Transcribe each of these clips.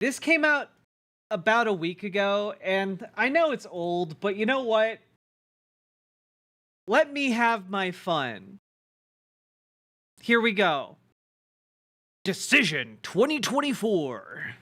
This came out about a week ago, and I know it's old, but you know what? Let me have my fun. Here we go. Decision 2024.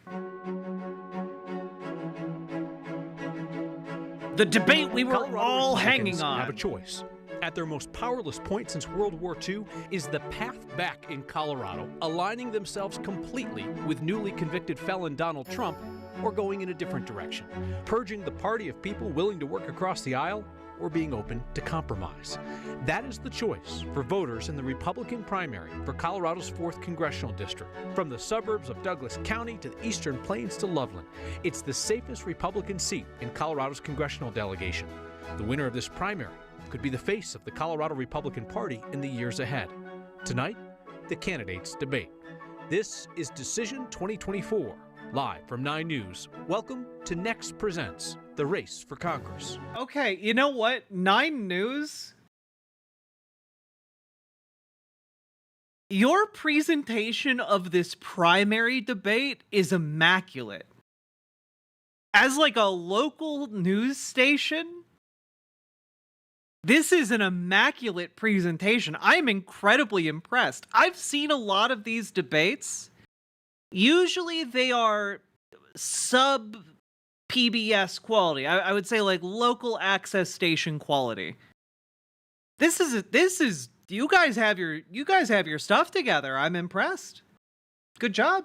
The debate we were all hanging on. Have a choice. At their most powerless point since World War II is the path back in Colorado, aligning themselves completely with newly convicted felon Donald Trump, or going in a different direction, purging the party of people willing to work across the aisle, or being open to compromise. That is the choice for voters in the Republican primary for Colorado's 4th Congressional District. From the suburbs of Douglas County to the Eastern Plains to Loveland, it's the safest Republican seat in Colorado's congressional delegation. The winner of this primary could be the face of the Colorado Republican Party in the years ahead. Tonight, the candidates debate. This is Decision 2024, live from 9 News. Welcome to Next Presents, the race for Congress. Okay, you know what? 9 News? Your presentation of this primary debate is immaculate. As like a local news station, this is an immaculate presentation. I'm incredibly impressed. I've seen a lot of these debates. Usually they are sub PBS quality. I would say like local access station quality. This is you guys have your stuff together. I'm impressed. Good job.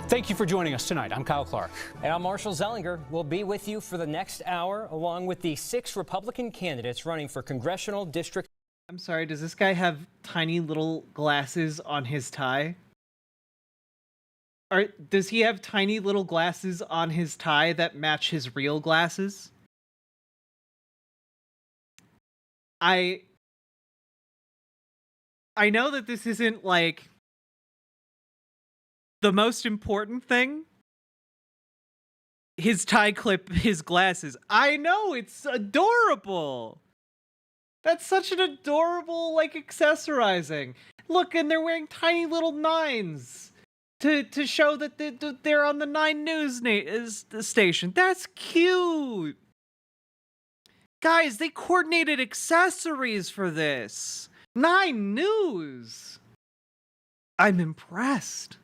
Thank you for joining us tonight. I'm Kyle Clark. And I'm Marshall Zellinger. We'll be with you for the next hour, along with the 6 Republican candidates running for congressional district. I'm sorry, does this guy have tiny little glasses on his tie? Or does he have tiny little glasses on his tie that match his real glasses? I know that this isn't like the most important thing. His tie clip, his glasses. I know, it's adorable. That's such an adorable, like, accessorizing. Look, and they're wearing tiny little 9s to show that they're on the 9 News station. That's cute. Guys, they coordinated accessories for this. 9 News. I'm impressed.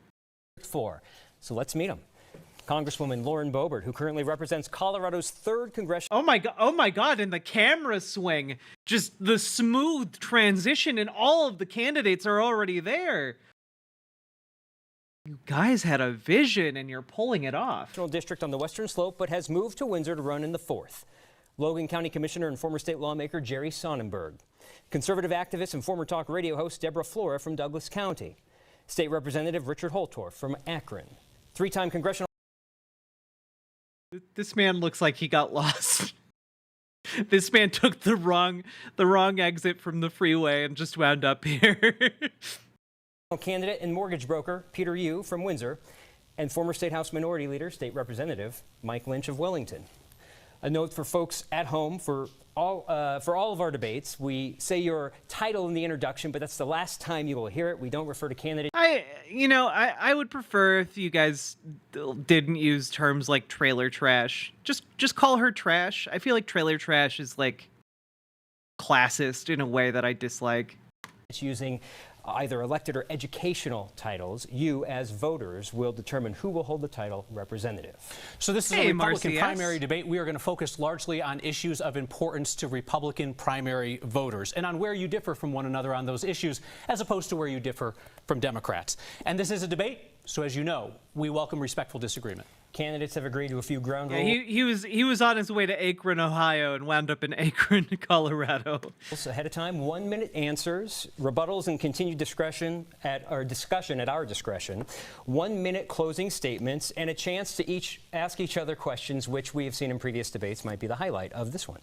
4. So let's meet them. Congresswoman Lauren Boebert, who currently represents Colorado's 3rd congressional. Oh my god, and the camera swing. Just the smooth transition, and all of the candidates are already there. You guys had a vision and you're pulling it off. District on the Western Slope, but has moved to Windsor to run in the 4th. Logan County Commissioner and former state lawmaker Jerry Sonnenberg. Conservative activist and former talk radio host Deborah Flora from Douglas County. State Representative Richard Holtorf from Akron. 3-time congressional. This man looks like he got lost. This man took the wrong exit from the freeway and just wound up here. Candidate and mortgage broker Peter Yu from Windsor, and former State House Minority Leader, State Representative Mike Lynch of Wellington. A note for folks at home: for all of our debates, we say your title in the introduction, but that's the last time you will hear it. We don't refer to candidates. I would prefer if you guys didn't use terms like trailer trash. Just call her trash. I feel like trailer trash is like classist in a way that I dislike. It's using either elected or educational titles. You, as voters, will determine who will hold the title representative. So this is a Republican primary debate. We are going to focus largely on issues of importance to Republican primary voters and on where you differ from one another on those issues, as opposed to where you differ from Democrats. And this is a debate, so as you know, we welcome respectful disagreement. Candidates have agreed to a few ground rules. He was on his way to Akron, Ohio, and wound up in Akron, Colorado. Ahead of time, 1-minute answers, rebuttals, and continued discussion at our discretion. 1-minute closing statements, and a chance to ask each other questions, which we have seen in previous debates might be the highlight of this one.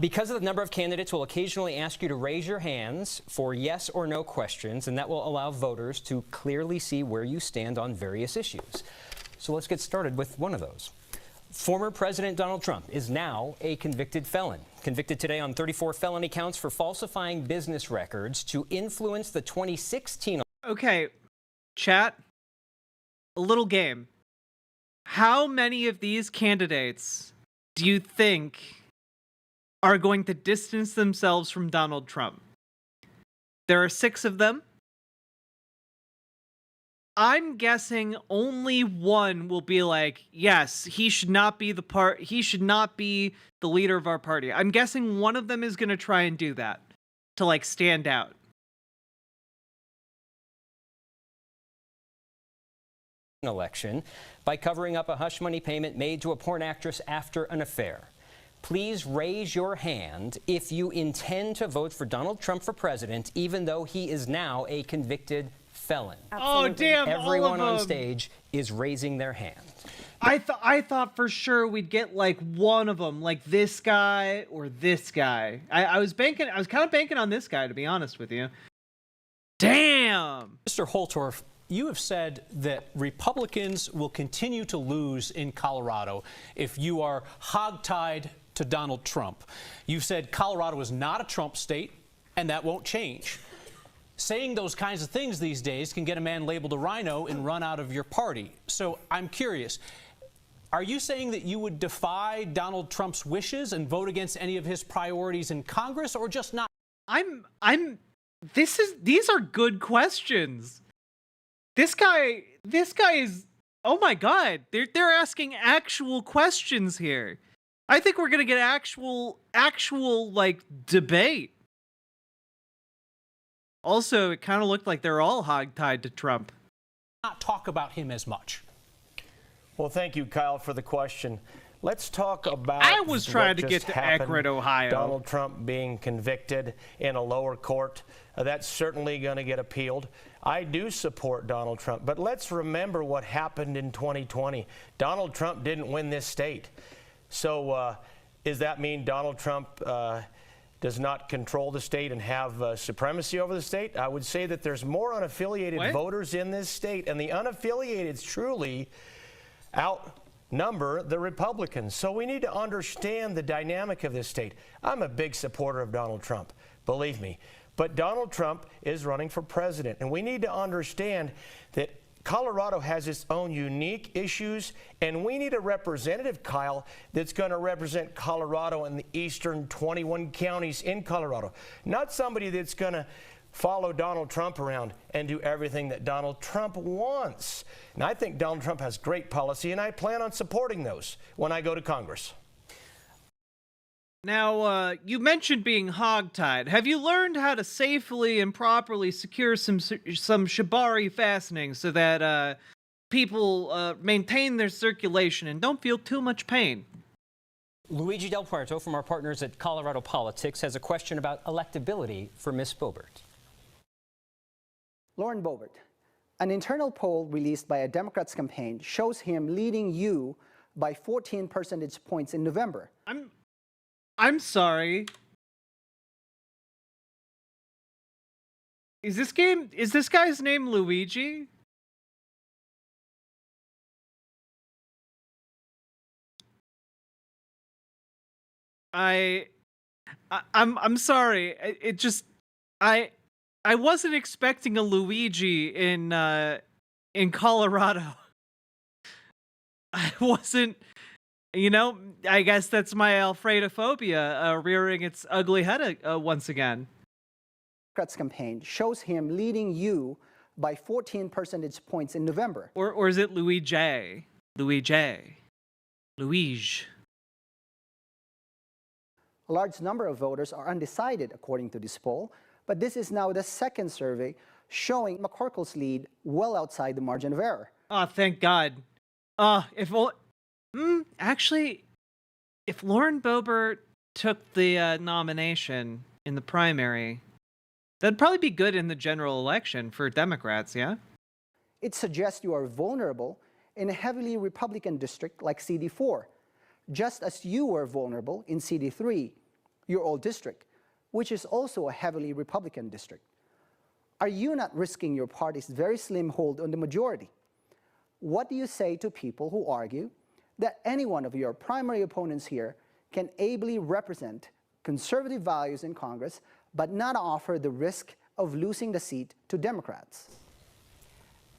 Because of the number of candidates, we'll occasionally ask you to raise your hands for yes or no questions, and that will allow voters to clearly see where you stand on various issues. So let's get started with one of those. Former President Donald Trump is now a convicted felon. Convicted today on 34 felony counts for falsifying business records to influence the 2016. Okay, chat, a little game. How many of these candidates do you think are going to distance themselves from Donald Trump? There are 6 of them. I'm guessing only one will be like, yes, he should not be the leader of our party. I'm guessing one of them is going to try and do that to like stand out. Election by covering up a hush money payment made to a porn actress after an affair. Please raise your hand if you intend to vote for Donald Trump for president, even though he is now a convicted felon. Absolutely. Oh, damn. Everyone on stage is raising their hand. I thought for sure we'd get like one of them, like this guy or this guy. I was kind of banking on this guy, to be honest with you. Damn. Mr. Holtorf, you have said that Republicans will continue to lose in Colorado if you are hogtied to Donald Trump. You've said Colorado is not a Trump state, and that won't change. Saying those kinds of things these days can get a man labeled a rhino and run out of your party. So I'm curious, are you saying that you would defy Donald Trump's wishes and vote against any of his priorities in Congress, or just not? These are good questions. This guy is, oh my God, they're asking actual questions here. I think we're gonna get actual like debate. Also, it kind of looked like they're all hogtied to Trump. Not talk about him as much. Well, thank you, Kyle, for the question. Let's talk about. I was trying to get to Akron, Ohio. Donald Trump being convicted in a lower court. That's certainly going to get appealed. I do support Donald Trump, but let's remember what happened in 2020. Donald Trump didn't win this state. So does that mean Donald Trump does not control the state and have supremacy over the state? I would say that there's more unaffiliated voters in this state, and the unaffiliated truly outnumber the Republicans. So we need to understand the dynamic of this state. I'm a big supporter of Donald Trump, believe me. But Donald Trump is running for president, and we need to understand that Colorado has its own unique issues, and we need a representative, Kyle, that's going to represent Colorado and the eastern 21 counties in Colorado. Not somebody that's going to follow Donald Trump around and do everything that Donald Trump wants. And I think Donald Trump has great policy, and I plan on supporting those when I go to Congress. Now, you mentioned being hogtied. Have you learned how to safely and properly secure some shibari fastenings so that people maintain their circulation and don't feel too much pain? Luigi Del Puerto from our partners at Colorado Politics has a question about electability for Ms. Boebert. Lauren Boebert, an internal poll released by a Democrats campaign shows him leading you by 14 percentage points in November. I'm sorry. Is this guy's name Luigi? I'm sorry. I wasn't expecting a Luigi in Colorado. I wasn't. You know, I guess that's my Alfredophobia rearing its ugly head once again. Democrats campaign shows him leading you by 14 percentage points in November. Or is it Luigi? Luigi. A large number of voters are undecided, according to this poll, but this is now the second survey showing McCorkle's lead well outside the margin of error. Oh, thank God. Actually, if Lauren Boebert took the nomination in the primary, that'd probably be good in the general election for Democrats, yeah? It suggests you are vulnerable in a heavily Republican district like CD4, just as you were vulnerable in CD3, your old district, which is also a heavily Republican district. Are you not risking your party's very slim hold on the majority? What do you say to people who argue that any one of your primary opponents here can ably represent conservative values in Congress, but not offer the risk of losing the seat to Democrats?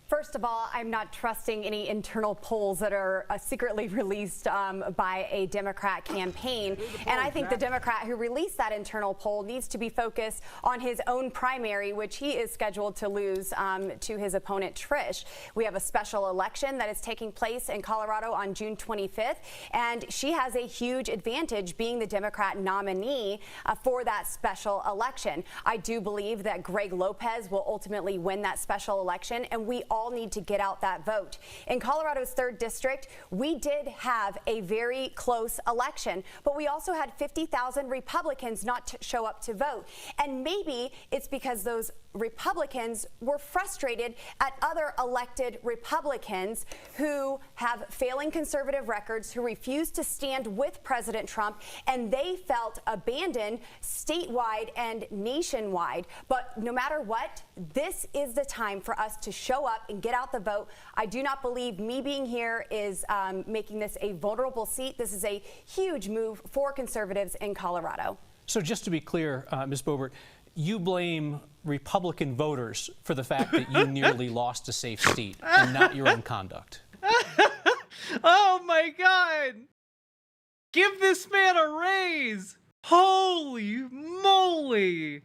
First of all, I'm not trusting any internal polls that are secretly released by a Democrat campaign. And I think the Democrat who released that internal poll needs to be focused on his own primary, which he is scheduled to lose to his opponent, Trish. We have a special election that is taking place in Colorado on June 25th, and she has a huge advantage being the Democrat nominee for that special election. I do believe that Greg Lopez will ultimately win that special election, and we all need to get out that vote. In Colorado's 3rd district, we did have a very close election, but we also had 50,000 Republicans not show up to vote. And maybe it's because those Republicans were frustrated at other elected Republicans who have failing conservative records, who refuse to stand with President Trump, and they felt abandoned statewide and nationwide. But no matter what, this is the time for us to show up and get out the vote. I do not believe me being here is making this a vulnerable seat. This is a huge move for conservatives in Colorado. So just to be clear, Ms. Boebert, you blame Republican voters for the fact that you nearly lost a safe seat and not your own conduct. Oh my God! Give this man a raise! Holy moly!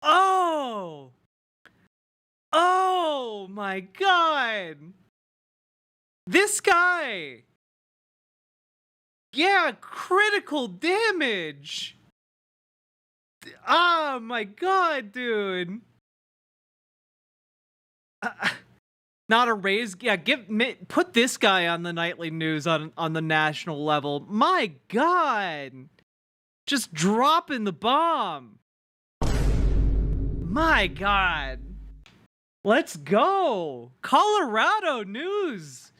Oh! Oh my God! This guy! Yeah, critical damage! Oh my God, dude! Not a raise. Yeah, put this guy on the nightly news on the national level. My God! Just dropping the bomb. My God. Let's go. Colorado News.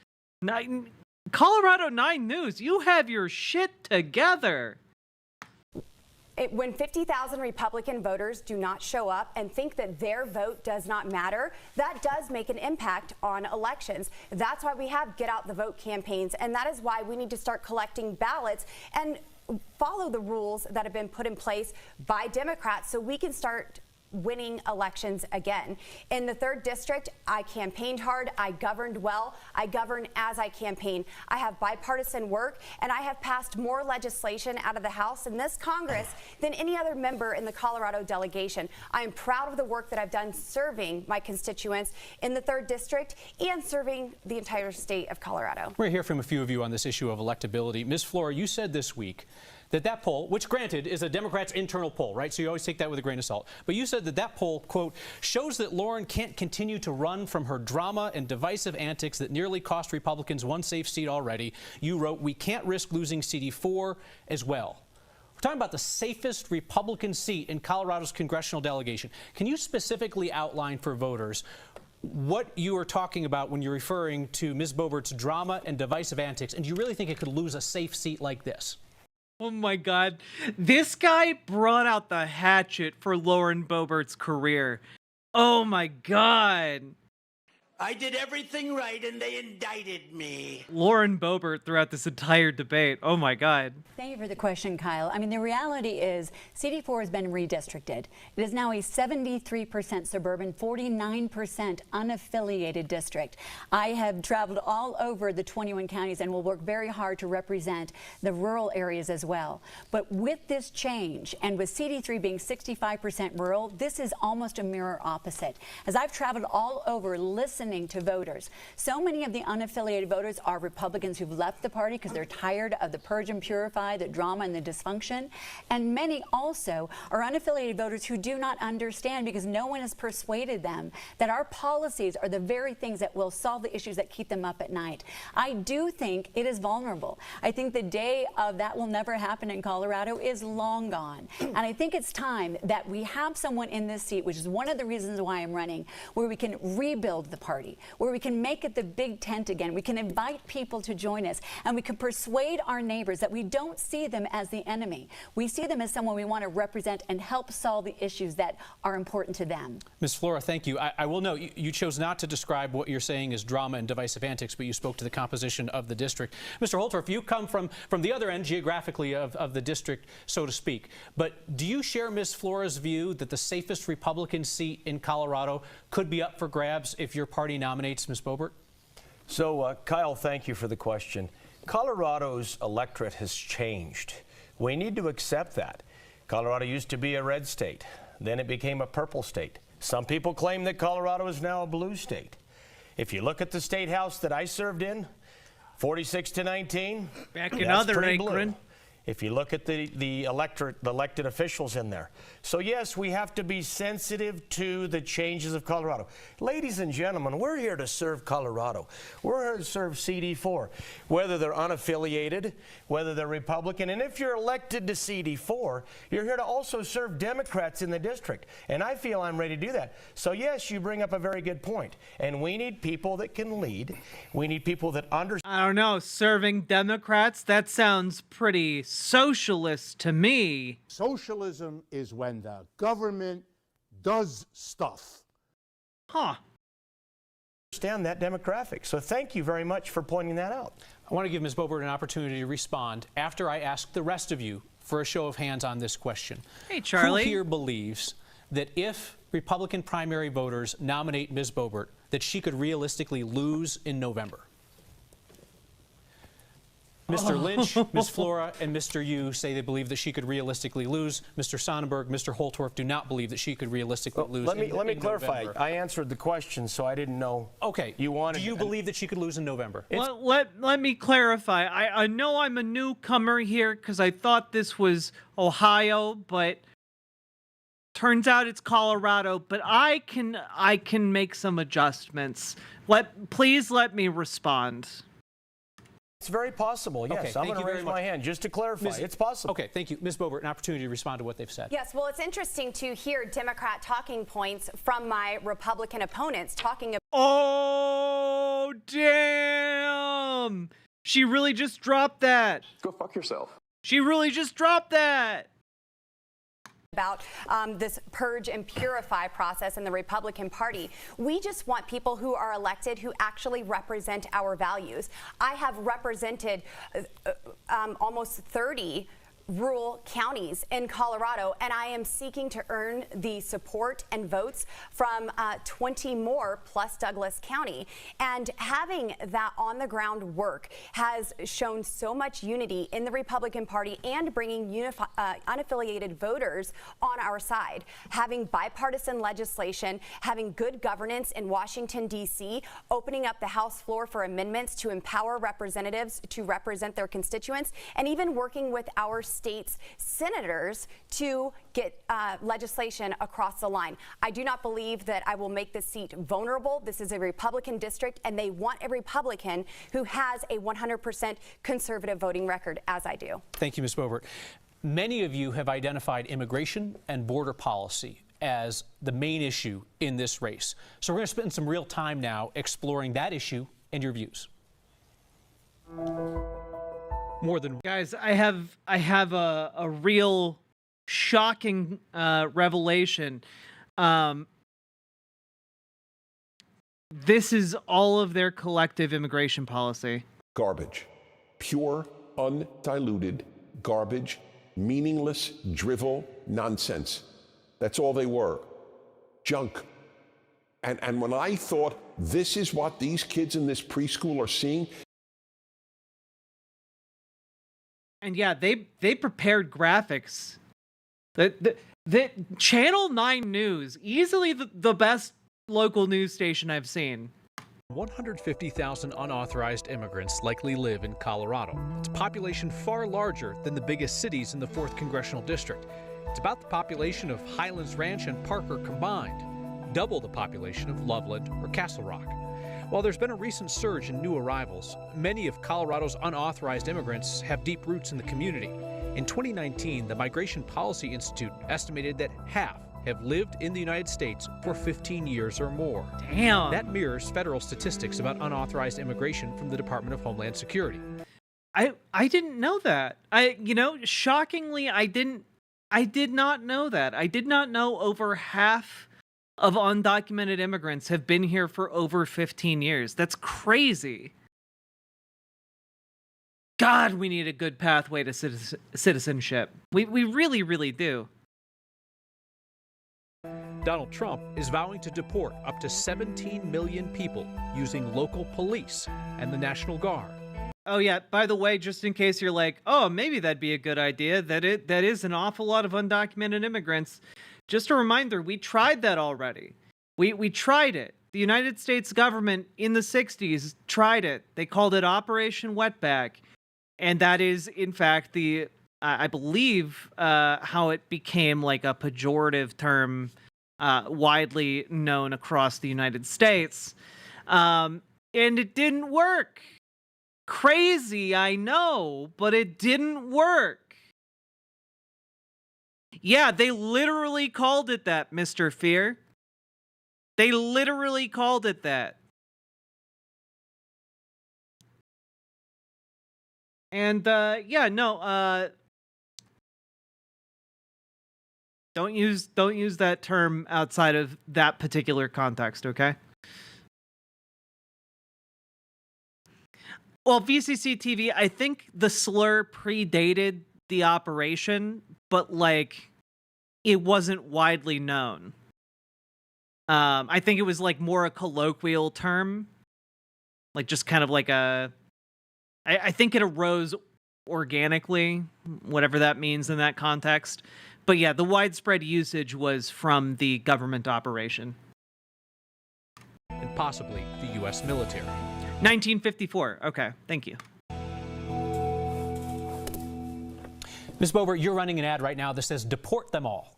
Colorado 9 News. You have your shit together. When 50,000 Republican voters do not show up and think that their vote does not matter, that does make an impact on elections. That's why we have Get Out the Vote campaigns, and that is why we need to start collecting ballots and follow the rules that have been put in place by Democrats so we can start winning elections again. In the 3rd district, I campaigned hard, I governed well, I govern as I campaign. I have bipartisan work, and I have passed more legislation out of the House in this Congress than any other member in the Colorado delegation. I am proud of the work that I've done serving my constituents in the 3rd district and serving the entire state of Colorado. We're going to hear from a few of you on this issue of electability. Ms. Flora, you said this week that poll, which granted is a Democrats' internal poll, right? So you always take that with a grain of salt. But you said that poll, quote, shows that Lauren can't continue to run from her drama and divisive antics that nearly cost Republicans one safe seat already. You wrote, we can't risk losing CD4 as well. We're talking about the safest Republican seat in Colorado's congressional delegation. Can you specifically outline for voters what you are talking about when you're referring to Ms. Boebert's drama and divisive antics? And do you really think it could lose a safe seat like this? Oh my God. This guy brought out the hatchet for Lauren Boebert's career. Oh my God. I did everything right and they indicted me. Lauren Boebert throughout this entire debate. Oh my God. Thank you for the question, Kyle. I mean, the reality is CD4 has been redistricted. It is now a 73% suburban, 49% unaffiliated district. I have traveled all over the 21 counties and will work very hard to represent the rural areas as well. But with this change, and with CD3 being 65% rural, this is almost a mirror opposite. As I've traveled all over listening to voters, so many of the unaffiliated voters are Republicans who've left the party because they're tired of the purge and purify, the drama and the dysfunction. And many also are unaffiliated voters who do not understand, because no one has persuaded them that our policies are the very things that will solve the issues that keep them up at night. I do think it is vulnerable. I think the day of that will never happen in Colorado is long gone. And I think it's time that we have someone in this seat, which is one of the reasons why I'm running, where we can rebuild the party. Party, where we can make it the big tent again. We can invite people to join us, and we can persuade our neighbors that we don't see them as the enemy. We see them as someone we want to represent and help solve the issues that are important to them. Ms. Flora, thank you. I will note you chose not to describe what you're saying as drama and divisive antics, but you spoke to the composition of the district. Mr. Holtorf, you come from the other end geographically of the district, so to speak. But do you share Ms. Flora's view that the safest Republican seat in Colorado could be up for grabs if your party nominates Ms. Boebert? So, Kyle, thank you for the question. Colorado's electorate has changed. We need to accept that. Colorado used to be a red state. Then it became a purple state. Some people claim that Colorado is now a blue state. If you look at the state house that I served in, 46-19, back in other Akron. If you look at the elected officials in there. So yes, we have to be sensitive to the changes of Colorado. Ladies and gentlemen, we're here to serve Colorado. We're here to serve CD4, whether they're unaffiliated, whether they're Republican. And if you're elected to CD4, you're here to also serve Democrats in the district. And I feel I'm ready to do that. So yes, you bring up a very good point. And we need people that can lead. We need people that understand. I don't know, serving Democrats? That sounds pretty socialist to me. Socialism is when the government does stuff. Huh. Understand that demographic. So thank you very much for pointing that out. I want to give Ms. Boebert an opportunity to respond after I ask the rest of you for a show of hands on this question. Hey, Charlie. Who here believes that if Republican primary voters nominate Ms. Boebert, that she could realistically lose in November? Mr. Lynch, Ms. Flora, and Mr. Yu say they believe that she could realistically lose. Mr. Sonnenberg, Mr. Holtorf do not believe that she could realistically lose. Let me clarify. November. I answered the question, so I didn't know. Okay. You wanted. Do you believe that she could lose in November? Let me clarify. I know I'm a newcomer here because I thought this was Ohio, but turns out it's Colorado. But I can make some adjustments. Please let me respond. It's very possible, yes. Okay, I'm going to raise my hand just to clarify. It's possible. Okay, thank you. Ms. Boebert, an opportunity to respond to what they've said. Yes, well, it's interesting to hear Democrat talking points from my Republican opponents talking about... Oh, damn! She really just dropped that. Go fuck yourself. She really just dropped that. About this purge and purify process in the Republican Party. We just want people who are elected who actually represent our values. I have represented almost 30 rural counties in Colorado, and I am seeking to earn the support and votes from 20 more plus Douglas County. And having that on the ground work has shown so much unity in the Republican Party and bringing unaffiliated voters on our side. Having bipartisan legislation, having good governance in Washington, D.C., opening up the House floor for amendments to empower representatives to represent their constituents, and even working with our state's senators to get legislation across the line. I do not believe that I will make this seat vulnerable. This is a Republican district, and they want a Republican who has a 100% conservative voting record, as I do. Thank you, Ms. Boebert. Many of you have identified immigration and border policy as the main issue in this race. So we're going to spend some real time now exploring that issue and your views. More than guys, I have a real shocking revelation. This is all of their collective immigration policy. Garbage. Pure, undiluted garbage, meaningless, drivel, nonsense. That's all they were. Junk. And when I thought this is what these kids in this preschool are seeing. And yeah, they prepared graphics. The Channel 9 News, easily the best local news station I've seen. 150,000 unauthorized immigrants likely live in Colorado. It's a population far larger than the biggest cities in the 4th Congressional District. It's about the population of Highlands Ranch and Parker combined, double the population of Loveland or Castle Rock. While there's been a recent surge in new arrivals, many of Colorado's unauthorized immigrants have deep roots in the community. In 2019, the Migration Policy Institute estimated that half have lived in the United States for 15 years or more. Damn. That mirrors federal statistics about unauthorized immigration from the Department of Homeland Security. I didn't know that. Shockingly, I did not know that. I did not know over half of undocumented immigrants have been here for over 15 years. That's crazy. God, we need a good pathway to citizenship. We really, really do. Donald Trump is vowing to deport up to 17 million people using local police and the National Guard. Oh yeah, by the way, just in case you're like, oh, maybe that'd be a good idea, that is an awful lot of undocumented immigrants. Just a reminder, we tried that already. We tried it. The United States government in the 60s tried it. They called it Operation Wetback. And that is, in fact, I believe, how it became like a pejorative term widely known across the United States. And it didn't work. Crazy, I know, but it didn't work. Yeah, they literally called it that, Mr. Fear. They literally called it that. And don't use that term outside of that particular context, okay? Well, VCC TV, I think the slur predated the operation, but like it wasn't widely known. I think it was like more a colloquial term, like just kind of like I think it arose organically, whatever that means in that context. But yeah, the widespread usage was from the government operation. And possibly the U.S. military. 1954. Okay, thank you. Ms. Boebert, you're running an ad right now that says deport them all.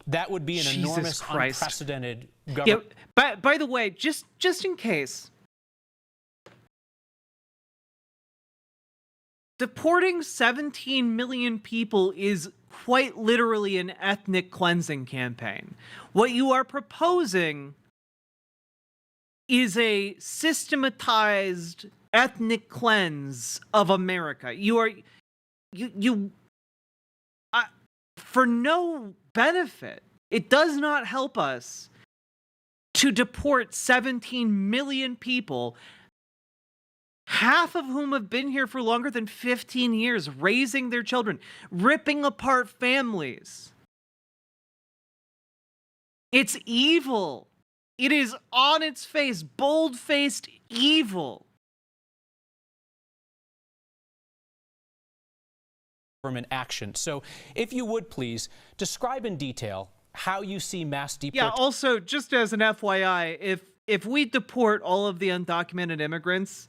That would be an enormous, unprecedented government. Yeah, by the way, just in case, deporting 17 million people is quite literally an ethnic cleansing campaign. What you are proposing is a systematized ethnic cleanse of America. For no benefit. It does not help us to deport 17 million people, half of whom have been here for longer than 15 years, raising their children, ripping apart families. It's evil. It is on its face, bold-faced evil. Government action. So if you would please describe in detail how you see mass deportation. Yeah, also, just as an FYI, if we deport all of the undocumented immigrants,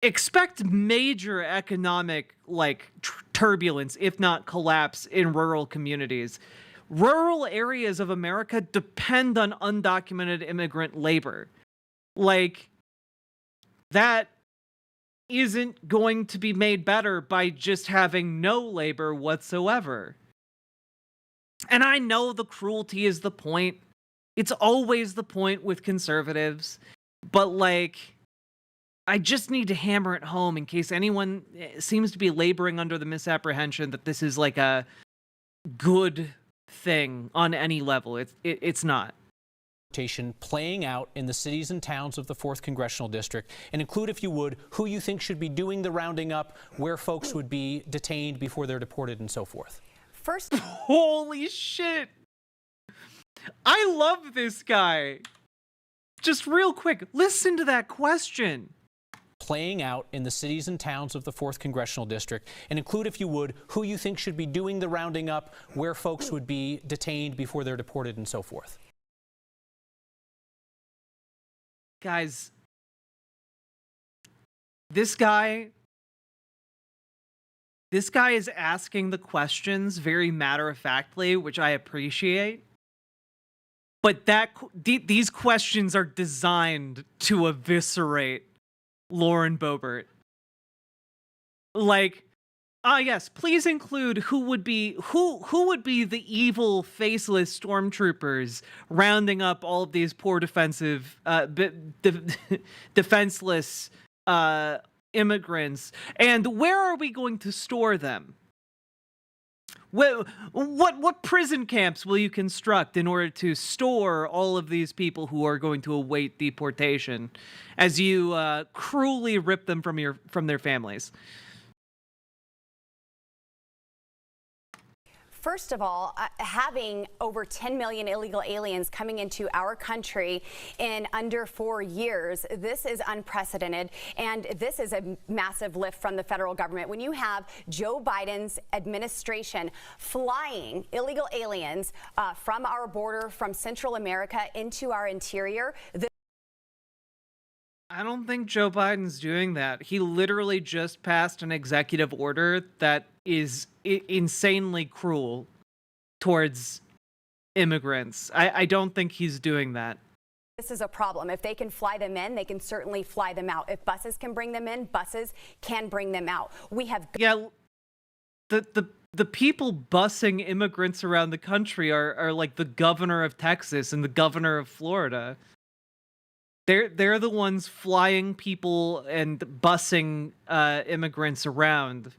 expect major economic turbulence, if not collapse, in rural communities. Rural areas of America depend on undocumented immigrant labor. That isn't going to be made better by just having no labor whatsoever. And I know the cruelty is the point. It's always the point with conservatives. But I just need to hammer it home in case anyone seems to be laboring under the misapprehension that this is like a good thing on any level. It's not. Playing out in the cities and towns of the 4th Congressional District, and include, if you would, who you think should be doing the rounding up, where folks would be detained before they're deported, and so forth. First, holy shit. I love this guy. Just real quick, listen to that question. Playing out in the cities and towns of the 4th Congressional District, and include, if you would, who you think should be doing the rounding up, where folks would be detained before they're deported, and so forth. Guys, this guy is asking the questions very matter-of-factly, which I appreciate. But these questions are designed to eviscerate Lauren Boebert. Yes, please include who would be the evil, faceless stormtroopers rounding up all of these poor defenseless immigrants, and where are we going to store them? What prison camps will you construct in order to store all of these people who are going to await deportation, as you cruelly rip them from their families? First of all, having over 10 million illegal aliens coming into our country in under 4 years, this is unprecedented, and this is a massive lift from the federal government. When you have Joe Biden's administration flying illegal aliens from our border, from Central America into our interior, I don't think Joe Biden's doing that. He literally just passed an executive order that is insanely cruel towards immigrants. I don't think he's doing that. This is a problem. If they can fly them in, they can certainly fly them out. If buses can bring them in, buses can bring them out. We have... Yeah, the people busing immigrants around the country are like the governor of Texas and the governor of Florida. They're the ones flying people and busing immigrants around.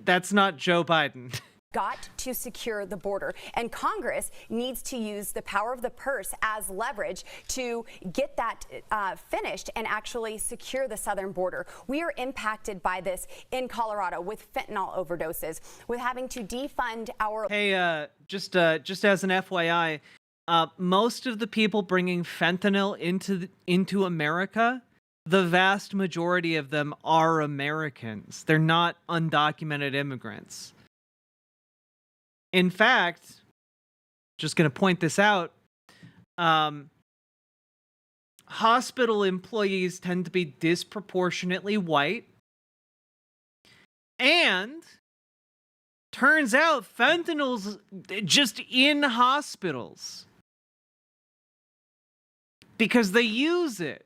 That's not Joe Biden. Got to secure the border, and Congress needs to use the power of the purse as leverage to get that finished and actually secure the southern border. We are impacted by this in Colorado with fentanyl overdoses, with having to defund our... Hey, just as an FYI, most of the people bringing fentanyl into America, the vast majority of them are Americans. They're not undocumented immigrants. In fact, just going to point this out, hospital employees tend to be disproportionately white, and turns out fentanyl's just in hospitals because they use it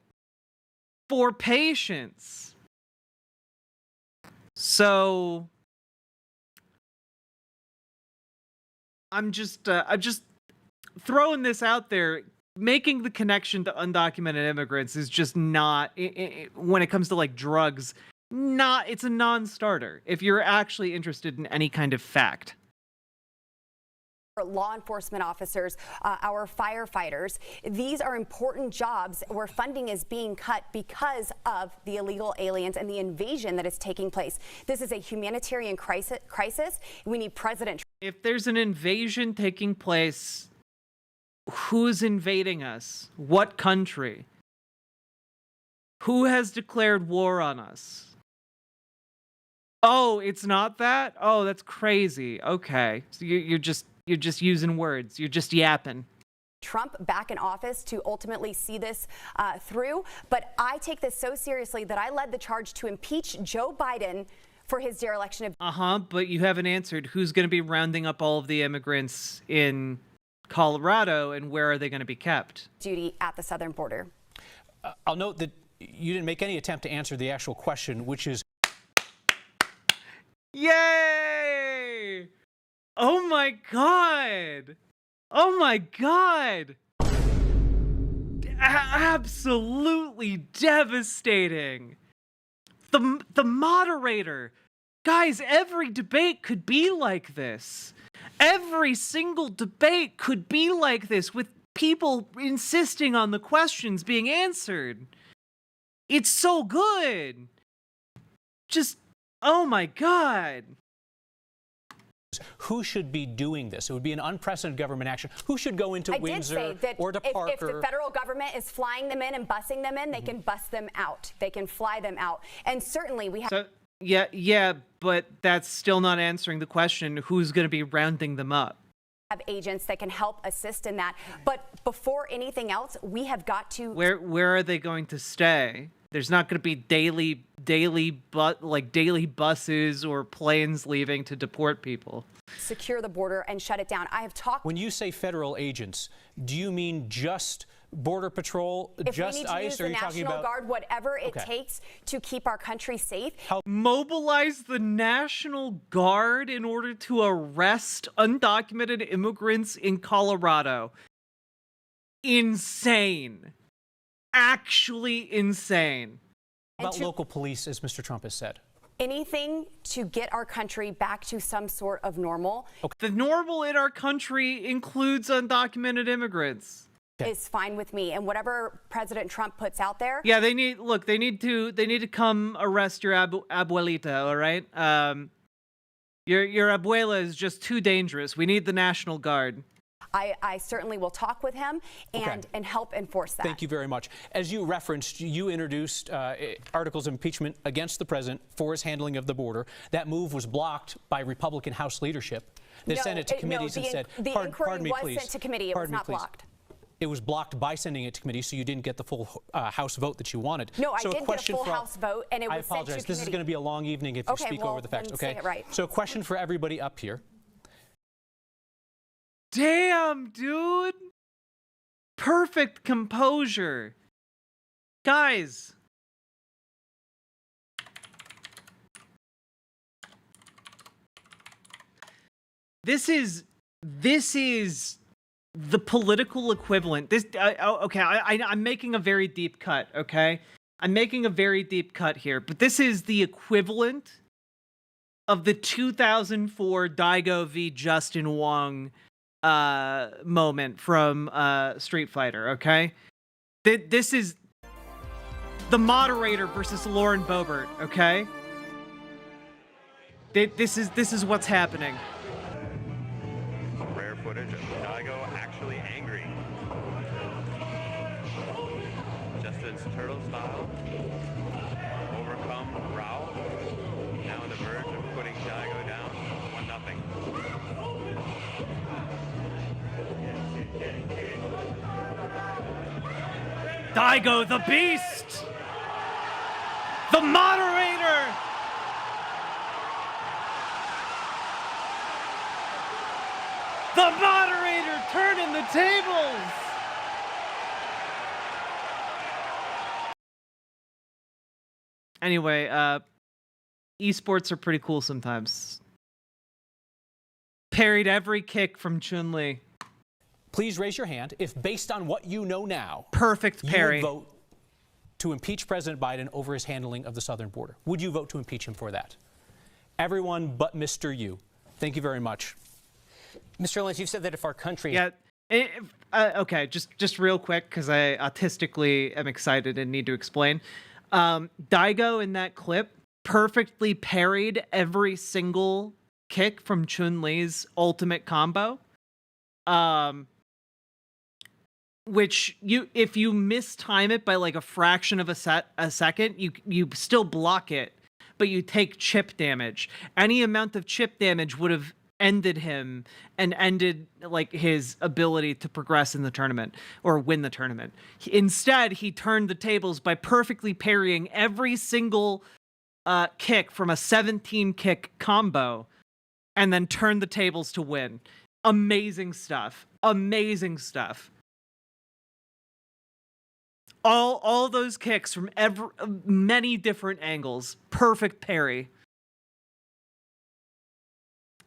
for patients. So I'm just throwing this out there. Making the connection to undocumented immigrants is just not, when it comes to like drugs, it's a non-starter if you're actually interested in any kind of fact. Law enforcement officers, our firefighters, these are important jobs where funding is being cut because of the illegal aliens and the invasion that is taking place. This is a humanitarian crisis. We need President... If there's an invasion taking place, who's invading us? What country? Who has declared war on us? Oh, it's not that? Oh, that's crazy. Okay. So you're just using words. You're just yapping. Trump back in office to ultimately see this through. But I take this so seriously that I led the charge to impeach Joe Biden for his dereliction of... But you haven't answered who's going to be rounding up all of the immigrants in Colorado, and where are they going to be kept? Duty at the southern border. I'll note that you didn't make any attempt to answer the actual question, which is... Yay! Oh my God! Oh my God! Absolutely devastating. The moderator. Guys, every debate could be like this. Every single debate could be like this, with people insisting on the questions being answered. It's so good. Just, oh my God. Who should be doing this? It would be an unprecedented government action. Who should go into Windsor or to Parker? If the federal government is flying them in and busing them in, they can bus them out. They can fly them out. And certainly we have... So, yeah, but that's still not answering the question, who's going to be rounding them up? Have agents that can help assist in that. But before anything else, we have got to... Where are they going to stay? There's not going to be daily buses or planes leaving to deport people. Secure the border and shut it down. I have talked... When you say federal agents, do you mean just Border Patrol, if just we need to ICE? use Or are the you talking National about Guard, whatever it takes to keep our country safe. Mobilize the National Guard in order to arrest undocumented immigrants in Colorado. Insane. Actually insane. about local police, as Mr. Trump has said? Anything to get our country back to some sort of normal. The normal in our country includes undocumented immigrants. Is fine with me, and whatever President Trump puts out there. Yeah, they need to come arrest your abuelita, all right? Your abuela is just too dangerous. We need the National Guard. I certainly will talk with him and help enforce that. Thank you very much. As you referenced, you introduced articles of impeachment against the president for his handling of the border. That move was blocked by Republican House leadership. They sent it to committees and said, the inquiry was sent to committee. It was not blocked. It was blocked by sending it to committee, so you didn't get the full House vote that you wanted. No, I so did get a full House vote, and it was sent to committee. I apologize. This is going to be a long evening if you speak over the facts. Okay, say it right. So a question for everybody up here. Damn, dude. Perfect composure. Guys. This is the political equivalent. I'm making a very deep cut, okay? I'm making a very deep cut here, but this is the equivalent of the 2004 Daigo v. Justin Wong moment from Street Fighter, okay? This is the Moderator versus Lauren Boebert, okay? This is what's happening. Rare footage of Daigo actually angry. Justin's turtle style. Overcome Rao. Now on the verge of putting Daigo down 1-0. Daigo the Beast! The Moderator! The Moderator turning the tables! Anyway, esports are pretty cool sometimes. Parried every kick from Chun-Li. Please raise your hand if, based on what you know now, perfect parry, you would vote to impeach President Biden over his handling of the southern border. Would you vote to impeach him for that? Everyone but Mr. Yu. Thank you very much. Mr. Lynch, you've said that if our country... Yeah. Okay, just real quick, because I autistically am excited and need to explain. Daigo in that clip perfectly parried every single kick from Chun-Li's ultimate combo. Which if you mistime it by like a fraction of a second, you still block it, but you take chip damage. Any amount of chip damage would have ended him and ended like his ability to progress in the tournament or win the tournament. Instead, he turned the tables by perfectly parrying every single kick from a 17 kick combo and then turned the tables to win. Amazing stuff. Amazing stuff. All those kicks from many different angles. Perfect parry.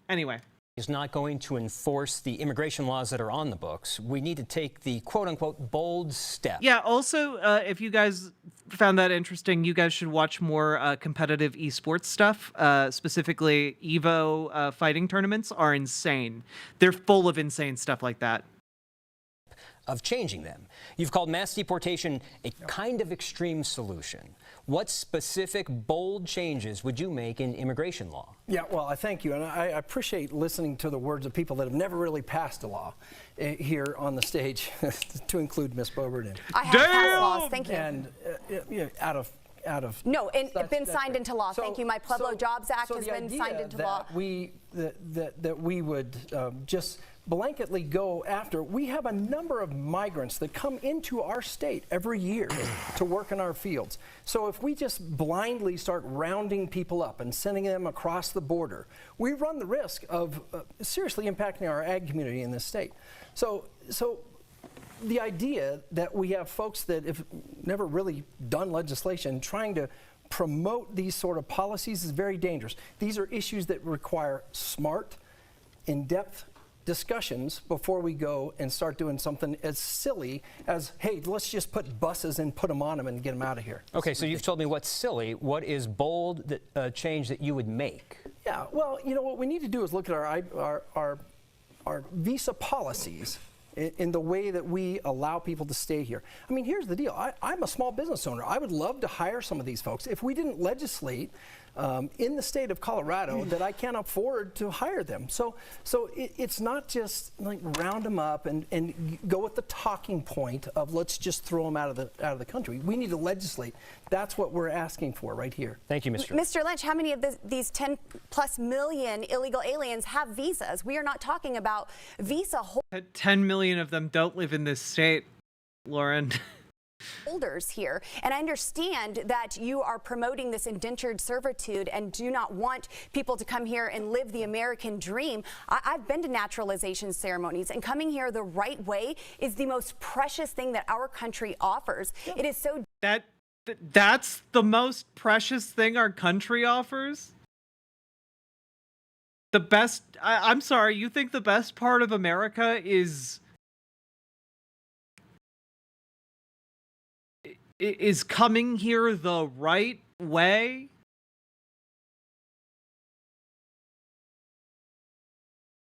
Anyway. Is not going to enforce the immigration laws that are on the books. We need to take the quote-unquote bold step. Yeah, also, if you guys found that interesting, you guys should watch more competitive esports stuff. Specifically, Evo fighting tournaments are insane. They're full of insane stuff like that. Of changing them. You've called mass deportation a kind of extreme solution. What specific bold changes would you make in immigration law? Yeah, well, I thank you, and I appreciate listening to the words of people that have never really passed a law here on the stage, to include Ms. Boebert. I have passed laws, thank you. And out of no, and it's been signed into law. Thank you. My Pueblo Jobs Act has been signed into law. That we would just blanketly go after. We have a number of migrants that come into our state every year to work in our fields. So if we just blindly start rounding people up and sending them across the border, we run the risk of seriously impacting our ag community in this state. So the idea that we have folks that have never really done legislation trying to promote these sort of policies is very dangerous. These are issues that require smart, in-depth discussions before we go and start doing something as silly as, hey, let's just put buses and put them on them and get them out of here. Okay, so you've told me what's silly. What is bold that, change that you would make? Yeah, well, you know, what we need to do is look at our visa policies in the way that we allow people to stay here. I mean, here's the deal. I'm a small business owner. I would love to hire some of these folks. If we didn't legislate in the state of Colorado that I can't afford to hire them. So it's not just like round them up and go with the talking point of let's just throw them out of the country. We need to legislate. That's what we're asking for right here. Thank you, Mr. Mr. Lynch, how many of these 10+ million illegal aliens have visas? We are not talking about visa 10 million of them don't live in this state, Lauren. holders here, and I understand that you are promoting this indentured servitude and do not want people to come here and live the American dream. I've been to naturalization ceremonies, and coming here the right way is the most precious thing that our country offers. Yeah. It is so that's the most precious thing our country offers? The best, I'm sorry, you think the best part of America is coming here the right way?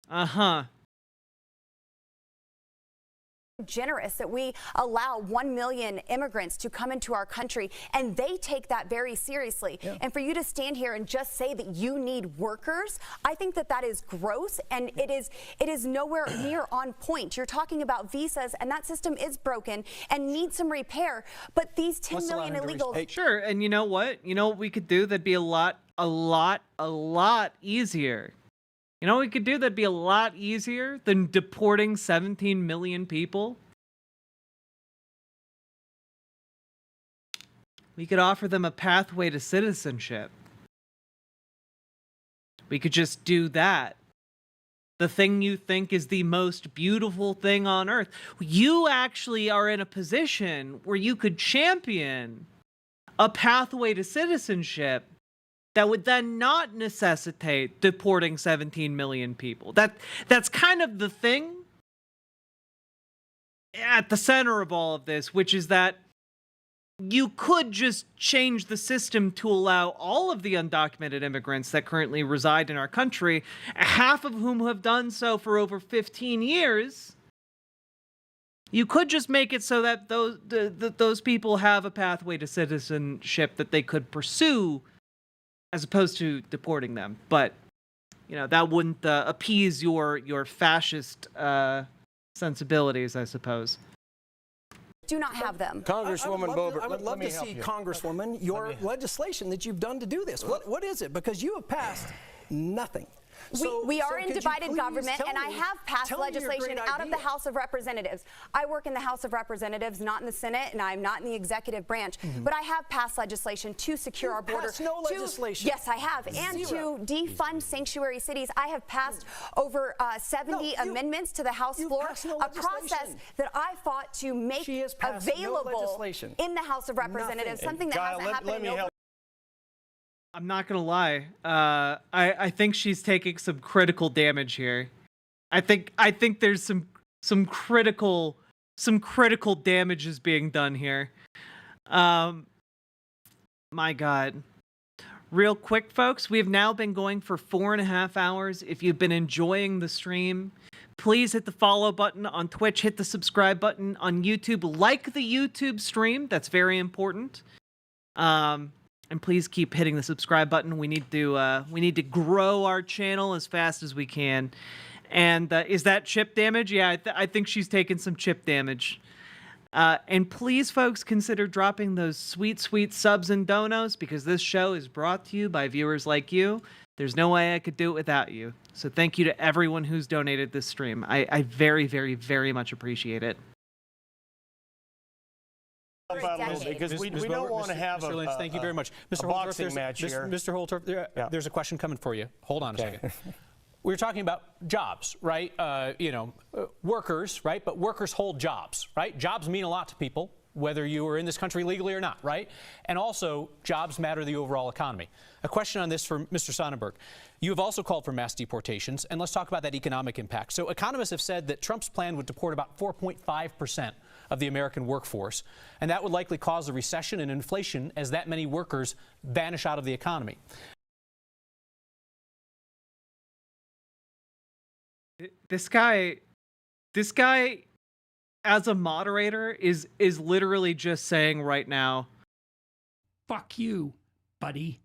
Uh-huh. Generous that we allow 1 million immigrants to come into our country, and they take that very seriously. Yeah. And for you to stand here and just say that you need workers, I think that that is gross, and it is nowhere near on point. You're talking about visas, and that system is broken and needs some repair. But these 10 million illegals. Hey, sure, and you know what? You know what we could do that'd be a lot easier. You know what we could do that'd be a lot easier than deporting 17 million people? We could offer them a pathway to citizenship. We could just do that. The thing you think is the most beautiful thing on earth. You actually are in a position where you could champion a pathway to citizenship that would then not necessitate deporting 17 million people. That's kind of the thing at the center of all of this, which is that you could just change the system to allow all of the undocumented immigrants that currently reside in our country, half of whom have done so for over 15 years. You could just make it so that those people have a pathway to citizenship that they could pursue as opposed to deporting them. But, you know, that wouldn't appease your fascist sensibilities, I suppose. Do not have them. Congresswoman Boebert, I would love to see, Congresswoman, your legislation that you've done to do this. What is it? Because you have passed nothing. We are in divided government, and I have passed legislation out of the House of Representatives. I work in the House of Representatives, not in the Senate, and I'm not in the executive branch. But I have passed legislation to secure our border. No legislation. Yes, I have. And to defund sanctuary cities. I have passed over 70 amendments to the House floor, a process that I fought to make available in the House of Representatives, something that hasn't happened in over. I'm not gonna lie. I think she's taking some critical damage here. I think there's some critical damage is being done here. My God. Real quick, folks, we have now been going for 4.5 hours. If you've been enjoying the stream, please hit the follow button on Twitch, hit the subscribe button on YouTube, like the YouTube stream. That's very important. And please keep hitting the subscribe button. We need to grow our channel as fast as we can. And is that chip damage? Yeah, I think she's taken some chip damage. And please, folks, consider dropping those sweet, sweet subs and donos, because this show is brought to you by viewers like you. There's no way I could do it without you. So thank you to everyone who's donated this stream. I very, very, very much appreciate it. Because we don't want to have Mr. Lynch, thank you very much. Mr. boxing match here. Mr. Holter, there's a question coming for you. Hold on a second. we're talking about jobs, right? Workers, right? But workers hold jobs, right? Jobs mean a lot to people, whether you are in this country legally or not, right? And also, jobs matter to the overall economy. A question on this for Mr. Sonnenberg. You have also called for mass deportations, and let's talk about that economic impact. So economists have said that Trump's plan would deport about 4.5% of the American workforce, and that would likely cause a recession and inflation as that many workers vanish out of the economy. This guy as a moderator is literally just saying right now, Fuck you, buddy.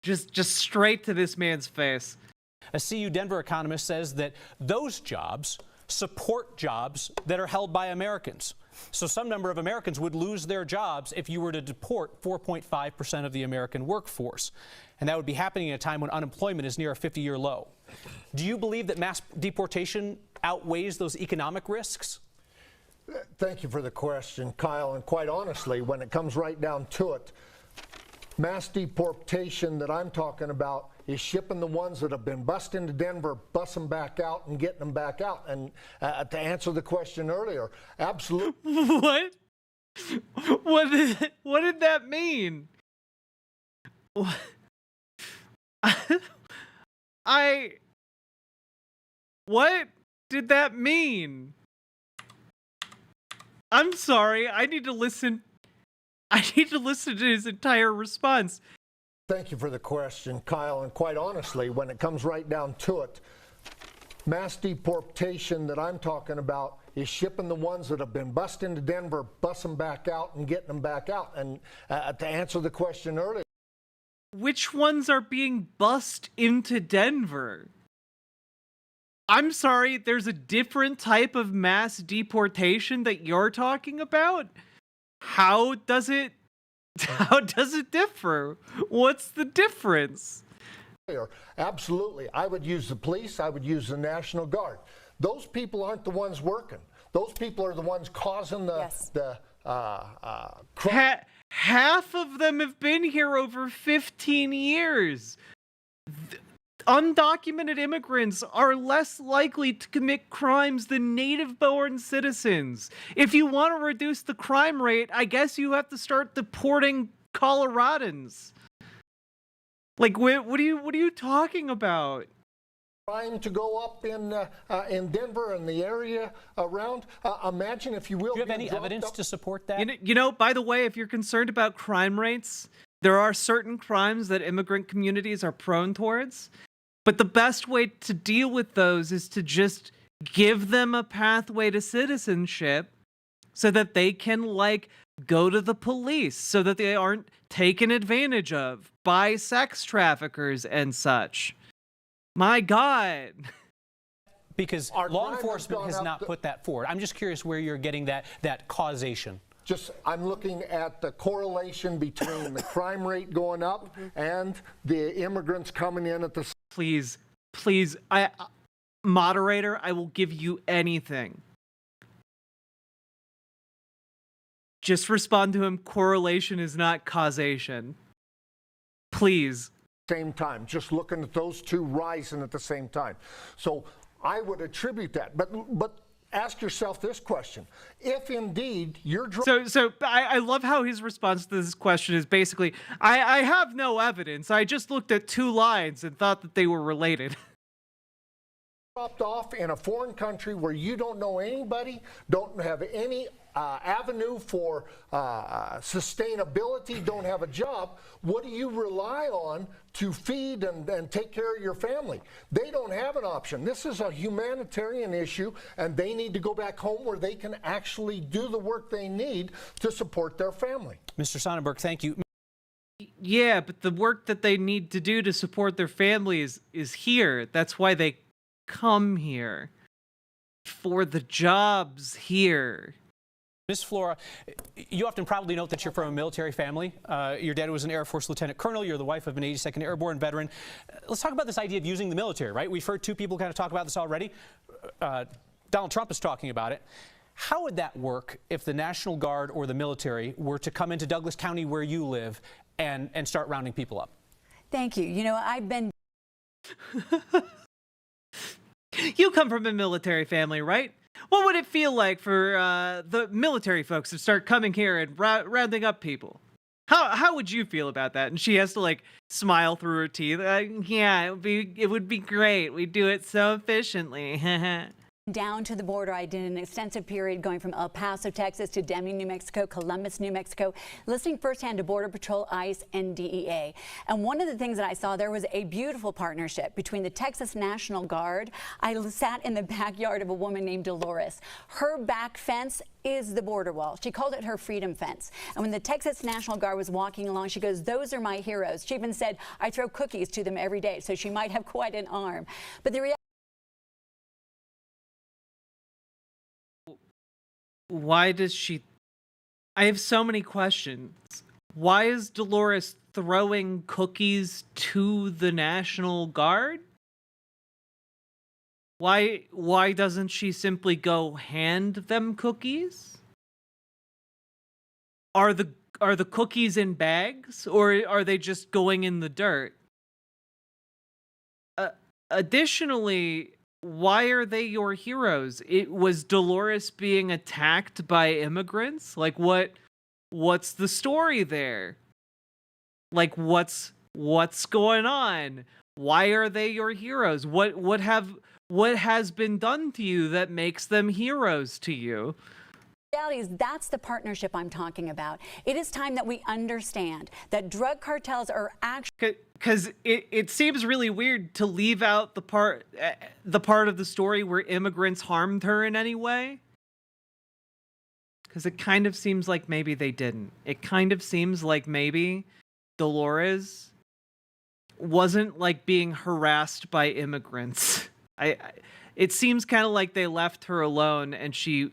Just straight to this man's face. A CU Denver economist says that those jobs support jobs that are held by Americans. So some number of Americans would lose their jobs if you were to deport 4.5% of the American workforce. And that would be happening at a time when unemployment is near a 50-year low. Do you believe that mass deportation outweighs those economic risks? Thank you for the question, Kyle. And quite honestly, when it comes right down to it, mass deportation that I'm talking about is shipping the ones that have been bussed into Denver, bus them back out and getting them back out. And to answer the question earlier, absolutely. What? What did that mean? What? What did that mean? I'm sorry. I need to listen to his entire response. Thank you for the question, Kyle. And quite honestly, when it comes right down to it, mass deportation that I'm talking about is shipping the ones that have been bussed into Denver, bus them back out and getting them back out. And to answer the question earlier. Which ones are being bussed into Denver? I'm sorry, there's a different type of mass deportation that you're talking about? How does it differ? What's the difference? Absolutely. I would use the police. I would use the National Guard. Those people aren't the ones working. Those people are the ones causing the crime. Half of them have been here over 15 years. Undocumented immigrants are less likely to commit crimes than native-born citizens. If you want to reduce the crime rate, I guess you have to start deporting Coloradans. Like, what are you talking about? Crime to go up in Denver and the area around. Imagine, if you will. Do you have any evidence to support that? You know, by the way, if you're concerned about crime rates, there are certain crimes that immigrant communities are prone towards. But the best way to deal with those is to just give them a pathway to citizenship so that they can, like, go to the police, so that they aren't taken advantage of by sex traffickers and such. My God. Because law enforcement has not put that forward. I'm just curious where you're getting that causation. I'm looking at the correlation between the crime rate going up and the immigrants coming in at the... Please, moderator, I will give you anything. Just respond to him. Correlation is not causation. Please. Same time, just looking at those two rising at the same time. So I would attribute that. But ask yourself this question. If indeed you're... So I love how his response to this question is basically, I have no evidence. I just looked at two lines and thought that they were related. Dropped off in a foreign country where you don't know anybody, don't have any avenue for sustainability, don't have a job, what do you rely on to feed and take care of your family? They don't have an option. This is a humanitarian issue, and they need to go back home where they can actually do the work they need to support their family. Mr. Sonnenberg, thank you. Yeah, but the work that they need to do to support their families is here. That's why they come here. For the jobs here. Ms. Flora, you often proudly note that you're from a military family. Your dad was an Air Force lieutenant colonel. You're the wife of an 82nd Airborne veteran. Let's talk about this idea of using the military, right? We've heard two people kind of talk about this already. Donald Trump is talking about it. How would that work if the National Guard or the military were to come into Douglas County where you live and start rounding people up? Thank you. You know, I've been... You come from a military family, right? What would it feel like for the military folks to start coming here and rounding up people? How would you feel about that? And she has to like smile through her teeth. Yeah, it would be great. We do it so efficiently. Down to the border. I did an extensive period going from El Paso, Texas to Deming, New Mexico, Columbus, New Mexico, listening firsthand to Border Patrol, ICE, and DEA. And one of the things that I saw there was a beautiful partnership between the Texas National Guard. I sat in the backyard of a woman named Dolores. Her back fence is the border wall. She called it her freedom fence. And when the Texas National Guard was walking along, she goes, "Those are my heroes." She even said, "I throw cookies to them every day." So she might have quite an arm. But the reality, why does she... I have so many questions. Why is Dolores throwing cookies to the National Guard? Why doesn't she simply go hand them cookies? Are the cookies in bags, or are they just going in the dirt? Additionally, why are they your heroes? It was Dolores being attacked by immigrants? Like what's the story there? Like what's going on? Why are they your heroes? What has been done to you that makes them heroes to you? the reality is that's the partnership I'm talking about. It is time that we understand that drug cartels are actually... Because it seems really weird to leave out the part of the story where immigrants harmed her in any way. Because it kind of seems like maybe they didn't. It kind of seems like maybe Dolores wasn't like being harassed by immigrants. It seems kind of like they left her alone, and she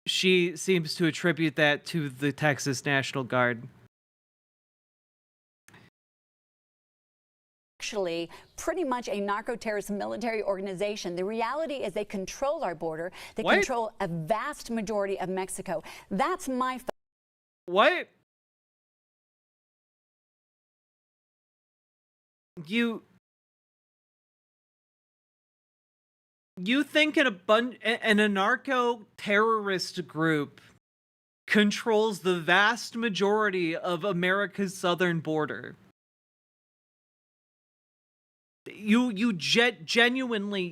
seems to attribute that to the Texas National Guard. Actually pretty much a narco-terrorist military organization. The reality is they control our border. They control a vast majority of Mexico. That's my... What? You think a narco-terrorist group controls the vast majority of America's southern border? You genuinely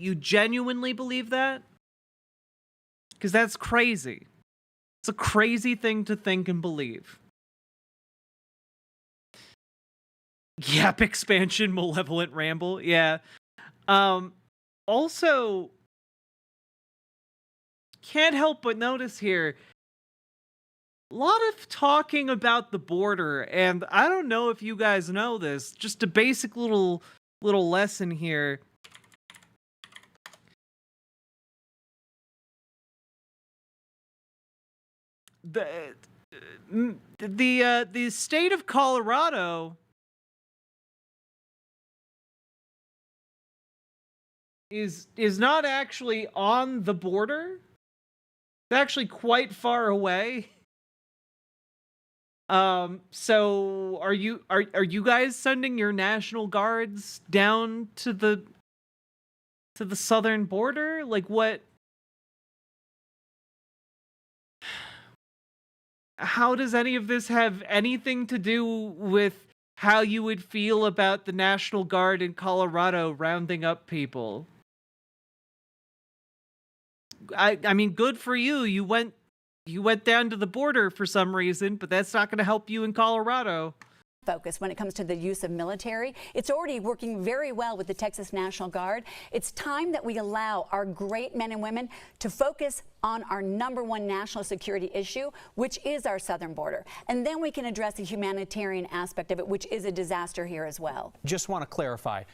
believe that? Because that's crazy. It's a crazy thing to think and believe. Yap expansion, malevolent ramble. Yeah. Also, can't help but notice here, a lot of talking about the border, and I don't know if you guys know this, just a basic little lesson here. The state of Colorado is not actually on the border. It's actually quite far away. So are you guys sending your National Guards down to the southern border? Like what? How does any of this have anything to do with how you would feel about the National Guard in Colorado rounding up people? I mean, good for you. You went down to the border for some reason, but that's not going to help you in Colorado. Focus when it comes to the use of military. It's already working very well with the Texas National Guard. It's time that we allow our great men and women to focus on our #1 national security issue, which is our southern border. And then we can address the humanitarian aspect of it, which is a disaster here as well. Just want to clarify.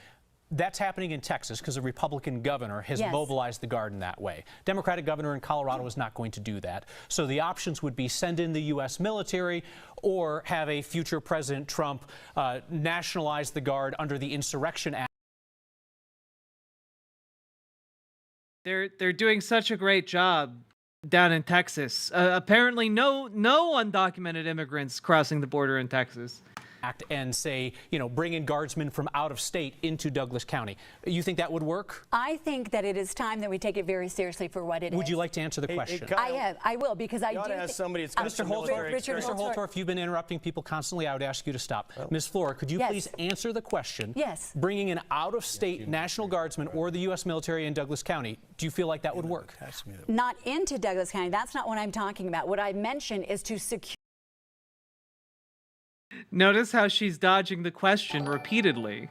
That's happening in Texas because a Republican governor has mobilized the Guard in that way. Democratic governor in Colorado is not going to do that. So the options would be send in the U.S. military or have a future President Trump nationalize the Guard under the Insurrection Act. They're doing such a great job down in Texas. Apparently no undocumented immigrants crossing the border in Texas. act and say, you know, bring in guardsmen from out of state into Douglas County. You think that would work? I think that it is time that we take it very seriously for what it is. Would you like to answer the question? I will, because I do think somebody that's got Mr. Holtorf, you've been interrupting people constantly. I would ask you to stop. Ms. Flora, could you please answer the question? Yes. Bringing in out-of-state National Guardsmen or the U.S. military in Douglas County, do you feel like that would work? Not into Douglas County. That's not what I'm talking about. What I mentioned is to secure. Notice how she's dodging the question repeatedly.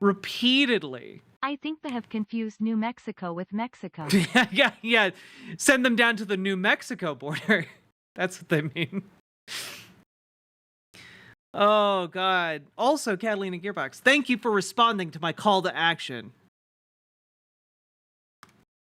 Repeatedly. I think they have confused New Mexico with Mexico. Yeah. Send them down to the New Mexico border. That's what they mean. Oh, God. Also, Catalina Gearbox, thank you for responding to my call to action.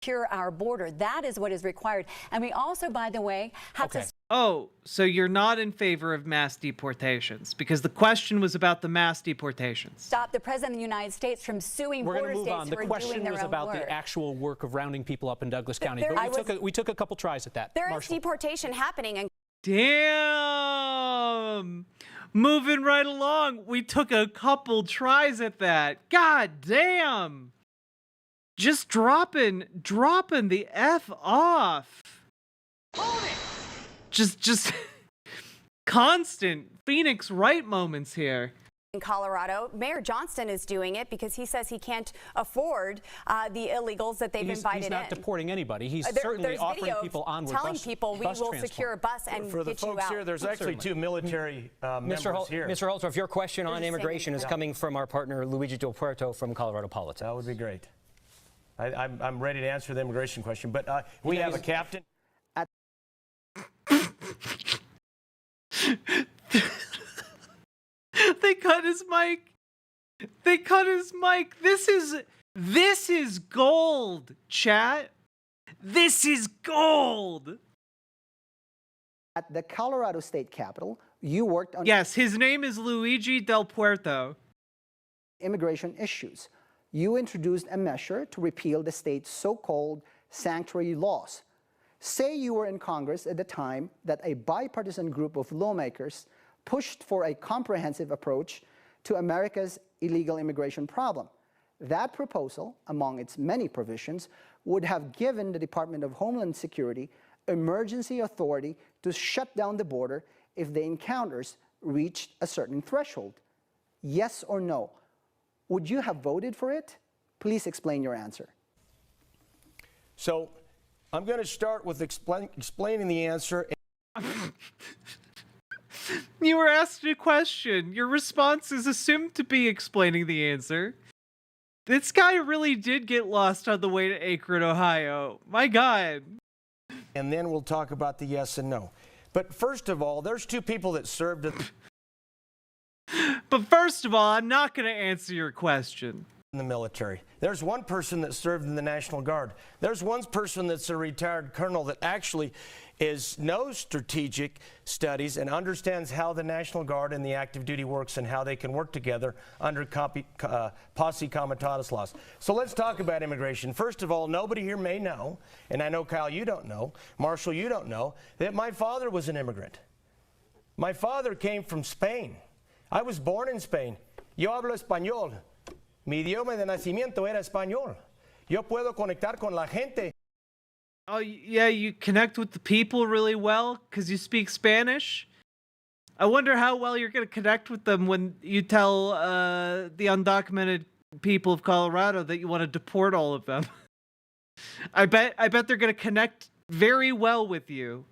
Secure our border. That is what is required. And we also, by the way, have to... Oh, so you're not in favor of mass deportations, because the question was about the mass deportations. Stop the President of the United States from suing border states who are doing their own work. The question was about the actual work of rounding people up in Douglas County. But we took a couple tries at that. There is deportation happening. And damn! Moving right along. We took a couple tries at that. God damn! Just dropping the F off. Just constant Phoenix Wright moments here. In Colorado, Mayor Johnston is doing it because he says he can't afford the illegals that they've invited in. He's not deporting anybody. He's certainly offering people onward telling people we will secure a bus and for the get you folks out. here, there's actually two military members here. Mr. Holtorf, your question on immigration is coming from our partner Luigi Del Puerto from Colorado Politics. That would be great. I'm ready to answer the immigration question, but we have a captain. They cut his mic. They cut his mic. This is gold, chat. This is gold. At the Colorado State Capitol, you worked on... Yes, his name is Luigi Del Puerto. Immigration issues. You introduced a measure to repeal the state's so-called sanctuary laws. Say you were in Congress at the time that a bipartisan group of lawmakers pushed for a comprehensive approach to America's illegal immigration problem. That proposal, among its many provisions, would have given the Department of Homeland Security emergency authority to shut down the border if the encounters reached a certain threshold. Yes or no? Would you have voted for it? Please explain your answer. So I'm going to start with explaining the answer. You were asked a question. Your response is assumed to be explaining the answer. This guy really did get lost on the way to Akron, Ohio. My God. And then we'll talk about the yes and no. But first of all, there's two people that served at But first of all, I'm not going to answer your question. In the military. There's one person that served in the National Guard. There's one person that's a retired colonel that actually knows strategic studies and understands how the National Guard and the active duty works and how they can work together under posse comitatus laws. So let's talk about immigration. First of all, nobody here may know, and I know, Kyle, you don't know, Marshall, you don't know, that my father was an immigrant. My father came from Spain. I was born in Spain. Yo hablo español. Mi idioma de nacimiento era español. Yo puedo conectar con la gente. Oh, yeah, you connect with the people really well because you speak Spanish? I wonder how well you're going to connect with them when you tell the undocumented people of Colorado that you want to deport all of them. I bet they're going to connect very well with you.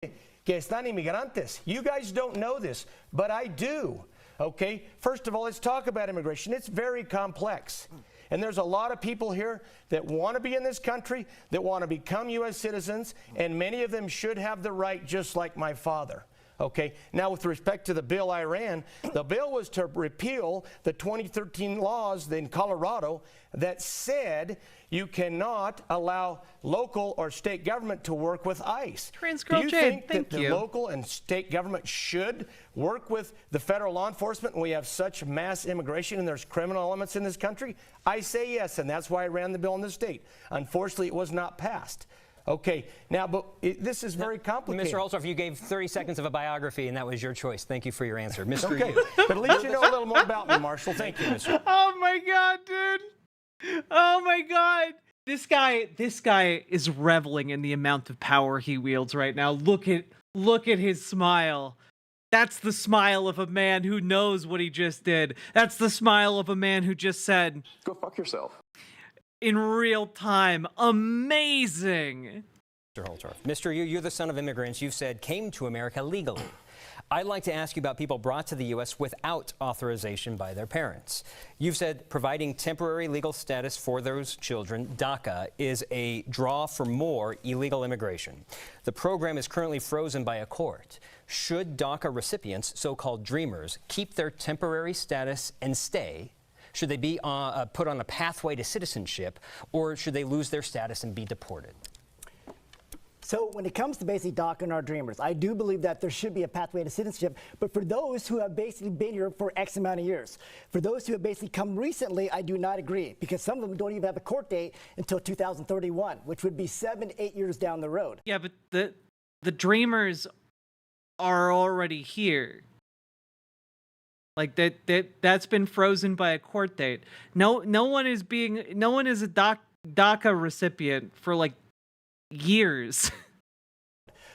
Que están inmigrantes. You guys don't know this, but I do. Okay, first of all, let's talk about immigration. It's very complex. And there's a lot of people here that want to be in this country, that want to become U.S. citizens, and many of them should have the right, just like my father. Okay, now with respect to the bill I ran, the bill was to repeal the 2013 laws in Colorado that said you cannot allow local or state government to work with ICE. Do you think that the local and state government should work with the federal law enforcement when we have such mass immigration and there's criminal elements in this country? I say yes, and that's why I ran the bill in the state. Unfortunately, it was not passed. Okay, now, but this is very complicated. Mr. Holzhoff, you gave 30 seconds of a biography, and that was your choice. Thank you for your answer. Mr. Okay, Yu. but at least you know a little more about me, Marshall. Thank you, Mr. Oh my God, dude. Oh my God. This guy is reveling in the amount of power he wields right now. Look at his smile. That's the smile of a man who knows what he just did. That's the smile of a man who just said, "Go fuck yourself." In real time. Amazing. Mr. Holzhoff. Mr. Yu, you're the son of immigrants you've said came to America legally. I'd like to ask you about people brought to the U.S. without authorization by their parents. You've said providing temporary legal status for those children, DACA, is a draw for more illegal immigration. The program is currently frozen by a court. Should DACA recipients, so-called dreamers, keep their temporary status and stay? Should they be put on a pathway to citizenship, or should they lose their status and be deported? So when it comes to basically DACA and our dreamers, I do believe that there should be a pathway to citizenship, but for those who have basically been here for X amount of years, for those who have basically come recently, I do not agree, because some of them don't even have a court date until 2031, which would be 7-8 years down the road. Yeah, but the dreamers are already here. Like that's been frozen by a court date. No one is a DACA recipient for like years.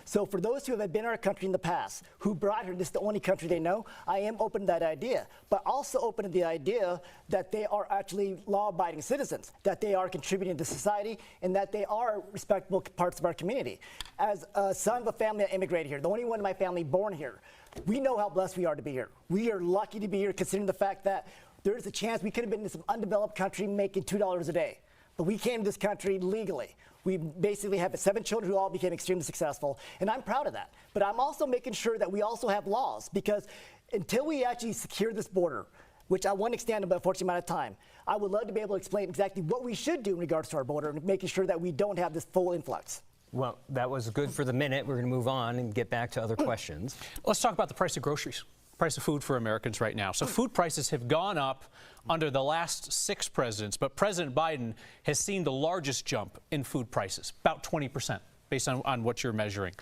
So for those who have been in our country in the past, who brought her, this is the only country they know, I am open to that idea, but also open to the idea that they are actually law-abiding citizens, that they are contributing to society, and that they are respectable parts of our community. As a son of a family that immigrated here, the only one in my family born here, we know how blessed we are to be here. We are lucky to be here, considering the fact that there is a chance we could have been in some undeveloped country making $2 a day. But we came to this country legally. We basically have 7 children who all became extremely successful, and I'm proud of that. But I'm also making sure that we also have laws, because until we actually secure this border, which I want to extend about a fortunate amount of time, I would love to be able to explain exactly what we should do in regards to our border and making sure that we don't have this full influx. Well, that was good for the minute. We're going to move on and get back to other questions. Let's talk about the price of groceries. Price of food for Americans right now. So food prices have gone up under the last 6 presidents, but President Biden has seen the largest jump in food prices, about 20%, based on what you're measuring.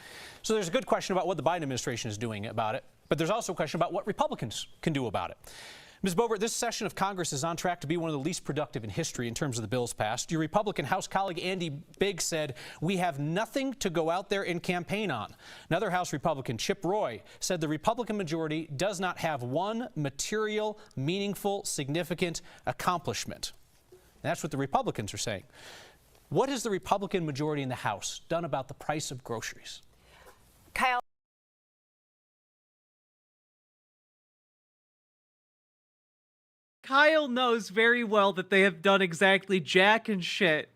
So there's a good question about what the Biden administration is doing about it, but there's also a question about what Republicans can do about it. Ms. Boebert, this session of Congress is on track to be one of the least productive in history in terms of the bills passed. Your Republican House colleague Andy Biggs said, "We have nothing to go out there and campaign on." Another House Republican, Chip Roy, said the Republican majority does not have one material, meaningful, significant accomplishment. And that's what the Republicans are saying. What has the Republican majority in the House done about the price of groceries? Kyle. Kyle knows very well that they have done exactly jack and shit.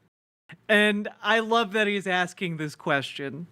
And I love that he's asking this question.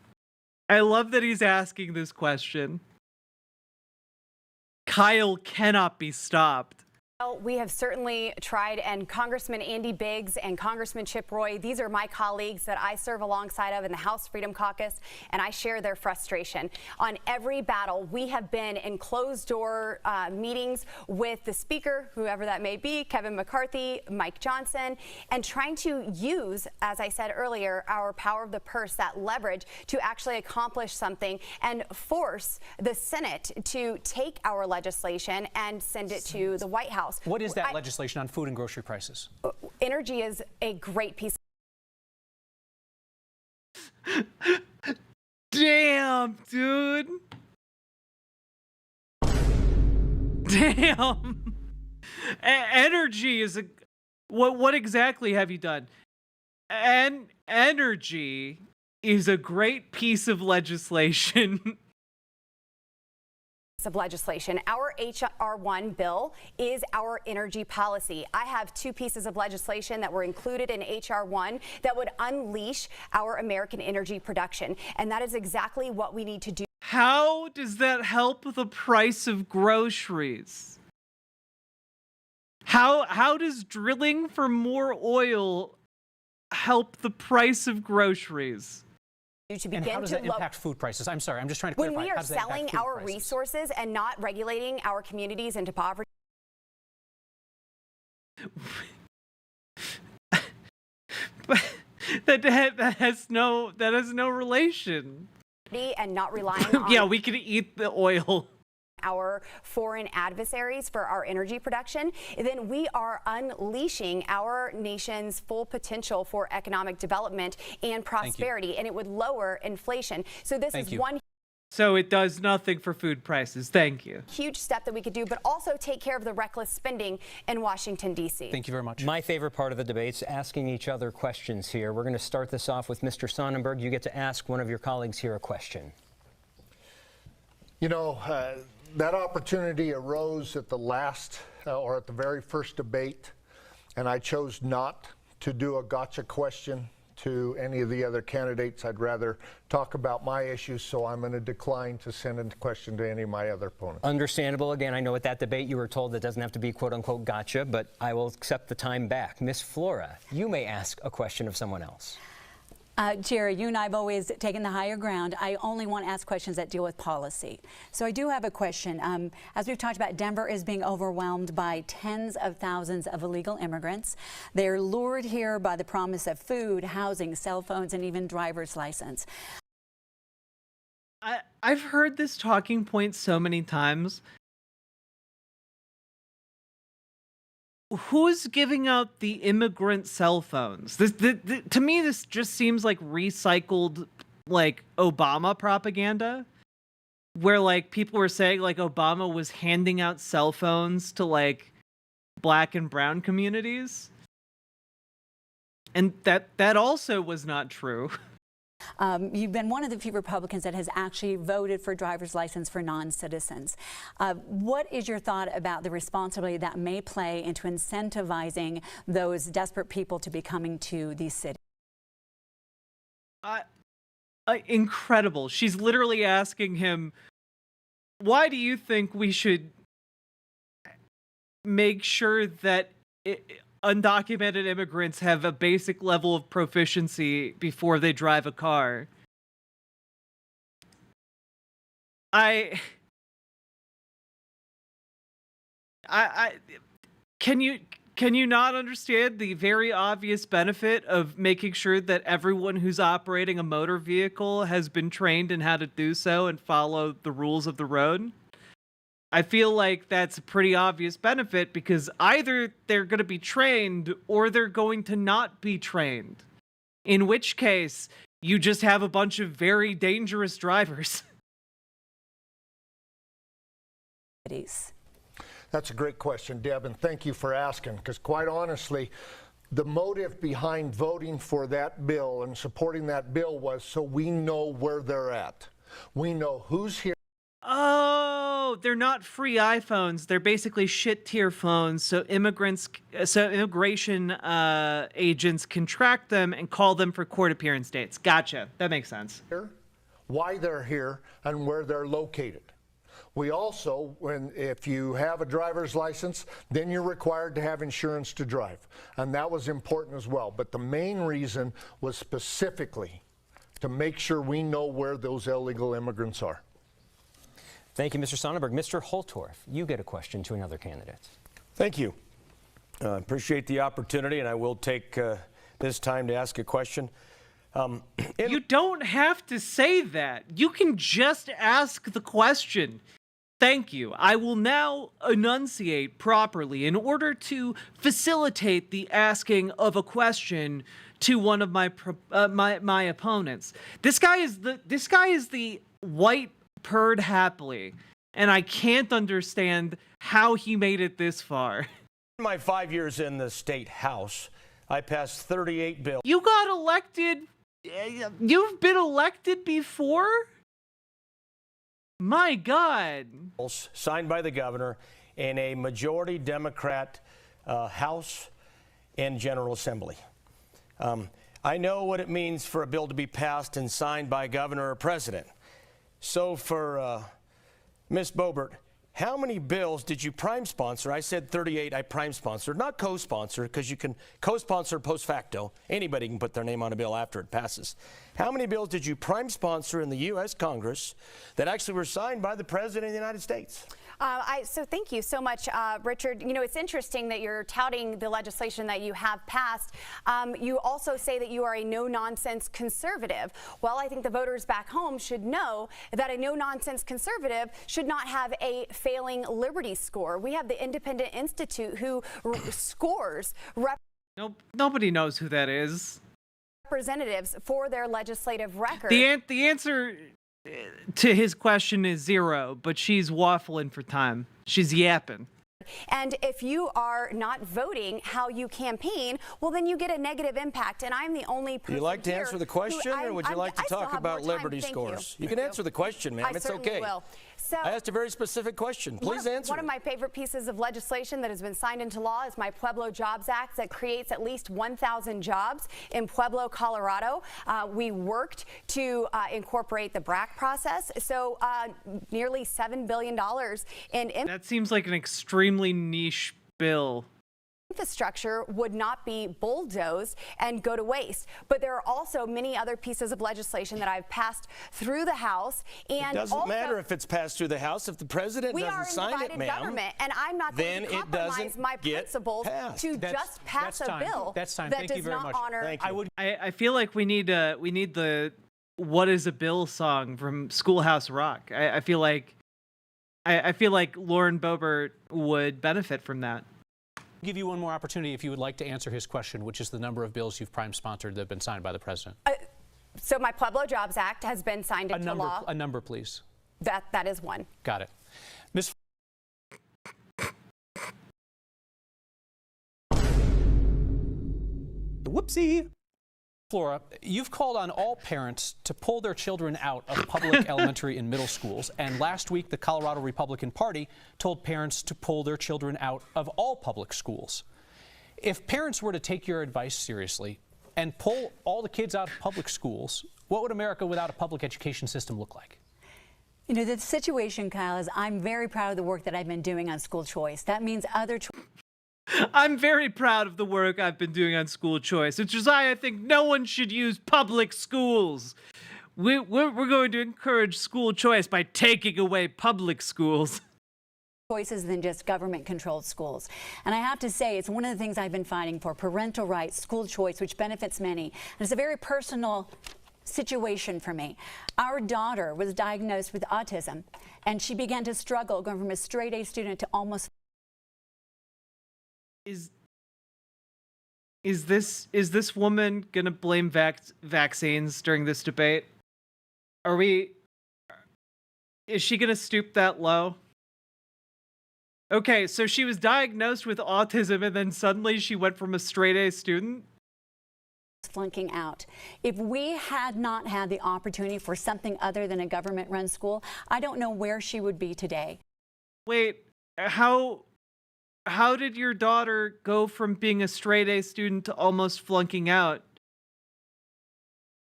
Kyle cannot be stopped. Well, we have certainly tried, and Congressman Andy Biggs and Congressman Chip Roy, these are my colleagues that I serve alongside of in the House Freedom Caucus, and I share their frustration. On every battle, we have been in closed-door meetings with the Speaker, whoever that may be, Kevin McCarthy, Mike Johnson, and trying to use, as I said earlier, our power of the purse, that leverage, to actually accomplish something and force the Senate to take our legislation and send it to the White House. What is that legislation on food and grocery prices? Energy is a great piece. Damn, dude. Damn. Energy is a... What exactly have you done? And energy is a great piece of legislation. Of legislation. Our H.R. 1 bill is our energy policy. I have 2 pieces of legislation that were included in H.R. 1 that would unleash our American energy production, and that is exactly what we need to do. How does that help the price of groceries? How does drilling for more oil help the price of groceries? To begin and how does that impact food prices? I'm sorry, I'm just trying to clarify. When we are selling our resources and not regulating our communities into poverty. that has no relation. And not relying on yeah, we could eat the oil. Our foreign adversaries for our energy production, then we are unleashing our nation's full potential for economic development and prosperity, and it would lower inflation. So this is one. So it does nothing for food prices. Thank you. Huge step that we could do, but also take care of the reckless spending in Washington, D.C. Thank you very much. My favorite part of the debate's asking each other questions here. We're going to start this off with Mr. Sonnenberg. You get to ask one of your colleagues here a question. You know, that opportunity arose at the last or at the very first debate, and I chose not to do a gotcha question to any of the other candidates. I'd rather talk about my issues, so I'm going to decline to send a question to any of my other opponents. Understandable. Again, I know at that debate you were told that doesn't have to be quote-unquote gotcha, but I will accept the time back. Miss Flora, you may ask a question of someone else. Jerry, you and I have always taken the higher ground. I only want to ask questions that deal with policy. So I do have a question. As we've talked about, Denver is being overwhelmed by tens of thousands of illegal immigrants. They're lured here by the promise of food, housing, cell phones, and even driver's license. I've heard this talking point so many times. Who's giving out the immigrant cell phones? To me, this just seems like recycled, like, Obama propaganda, where, like, people were saying, like, Obama was handing out cell phones to, like, black and brown communities. And that also was not true. You've been one of the few Republicans that has actually voted for driver's license for non-citizens. What is your thought about the responsibility that may play into incentivizing those desperate people to be coming to these cities? Incredible. She's literally asking him, why do you think we should make sure that undocumented immigrants have a basic level of proficiency before they drive a car? Can you not understand the very obvious benefit of making sure that everyone who's operating a motor vehicle has been trained in how to do so and follow the rules of the road? I feel like that's a pretty obvious benefit, because either they're going to be trained or they're going to not be trained. In which case, you just have a bunch of very dangerous drivers. That's a great question, Deb, and thank you for asking, because quite honestly, the motive behind voting for that bill and supporting that bill was so we know where they're at. We know who's here. Oh, they're not free iPhones. They're basically shit-tier phones, so immigration agents can track them and call them for court appearance dates. Gotcha. That makes sense. Why they're here and where they're located. We also, if you have a driver's license, then you're required to have insurance to drive, and that was important as well. But the main reason was specifically to make sure we know where those illegal immigrants are. Thank you, Mr. Sonnenberg. Mr. Holtorf, you get a question to another candidate. Thank you. Appreciate the opportunity, and I will take this time to ask a question. You don't have to say that. You can just ask the question. Thank you. I will now enunciate properly in order to facilitate the asking of a question to one of my opponents. This guy is the white purred happily, and I can't understand how he made it this far. In my 5 years in the state house, I passed 38 bills. You got elected. You've been elected before? My God. Signed by the governor in a majority Democrat House and General Assembly. I know what it means for a bill to be passed and signed by governor or president. So for Ms. Boebert, how many bills did you prime sponsor? I said 38, I prime sponsored, not co-sponsor, because you can co-sponsor post facto. Anybody can put their name on a bill after it passes. How many bills did you prime sponsor in the U.S. Congress that actually were signed by the President of the United States? So thank you so much, Richard. You know, it's interesting that you're touting the legislation that you have passed. You also say that you are a no-nonsense conservative. Well, I think the voters back home should know that a no-nonsense conservative should not have a failing Liberty score. We have the Independent Institute who scores Nobody knows who that is. Representatives for their legislative record. The answer to his question is 0, but she's waffling for time. She's yapping. And if you are not voting how you campaign, well, then you get a negative impact. And I'm the only person. Would you like to answer the question, or would you like to talk about Liberty Thank scores? You. You can answer the question, ma'am. It's okay. Will. So, I asked a very specific question. Please answer. One of my favorite pieces of legislation that has been signed into law is my Pueblo Jobs Act that creates at least 1,000 jobs in Pueblo, Colorado. We worked to incorporate the BRAC process, so nearly $7 billion in that seems like an extremely niche bill. Infrastructure would not be bulldozed and go to waste. But there are also many other pieces of legislation that I've passed through the House. And it doesn't matter if it's passed through the House. If the president doesn't sign it, ma'am, government, and I'm not going to compromise my principles to just pass a bill that does not honor. I feel like we need the "What Is a Bill" song from Schoolhouse Rock. I feel like Lauren Boebert would benefit from that. I'll give you one more opportunity if you would like to answer his question, which is the number of bills you've prime sponsored that have been signed by the president. So my Pueblo Jobs Act has been signed into law. A number, please. That is one. Got it. Ms. Whoopsie. Flora, you've called on all parents to pull their children out of public elementary and middle schools, and last week the Colorado Republican Party told parents to pull their children out of all public schools. If parents were to take your advice seriously and pull all the kids out of public schools, what would America without a public education system look like? You know, the situation, Kyle, is I'm very proud of the work that I've been doing on school choice. That means other I'm very proud of the work I've been doing on school choice, which is why I think no one should use public schools. We're going to encourage school choice by taking away public schools. Choices than just government-controlled schools. And I have to say, it's one of the things I've been fighting for, parental rights, school choice, which benefits many. And it's a very personal situation for me. Our daughter was diagnosed with autism, and she began to struggle going from a straight-A student to almost... Is this woman gonna blame vaccines during this debate? Is she gonna stoop that low? Okay, so she was diagnosed with autism and then suddenly she went from a straight A student? Flunking out. If we had not had the opportunity for something other than a government-run school, I don't know where she would be today. Wait, how did your daughter go from being a straight A student to almost flunking out?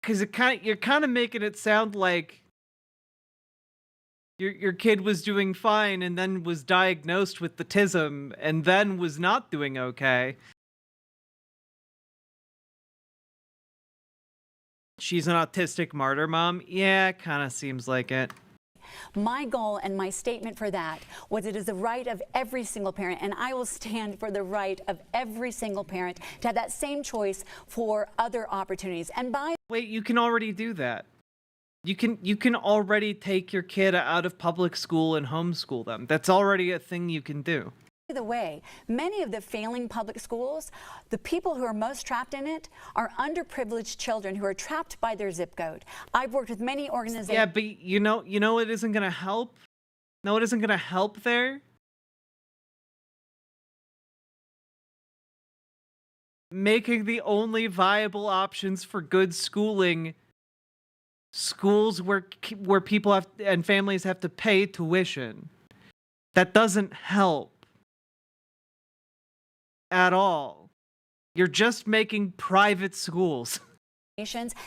Because you're kind of making it sound like your kid was doing fine and then was diagnosed with autism and then was not doing okay. She's an autistic martyr mom? Yeah, kind of seems like it. My goal and my statement for that was it is the right of every single parent, and I will stand for the right of every single parent to have that same choice for other opportunities. And wait, you can already do that. You can already take your kid out of public school and homeschool them. That's already a thing you can do. By the way, many of the failing public schools, the people who are most trapped in it are underprivileged children who are trapped by their zip code. I've worked with many organizations. Yeah, but you know it isn't going to help? No, it isn't going to help there? Making the only viable options for good schooling schools where people have and families have to pay tuition. That doesn't help at all. You're just making private schools.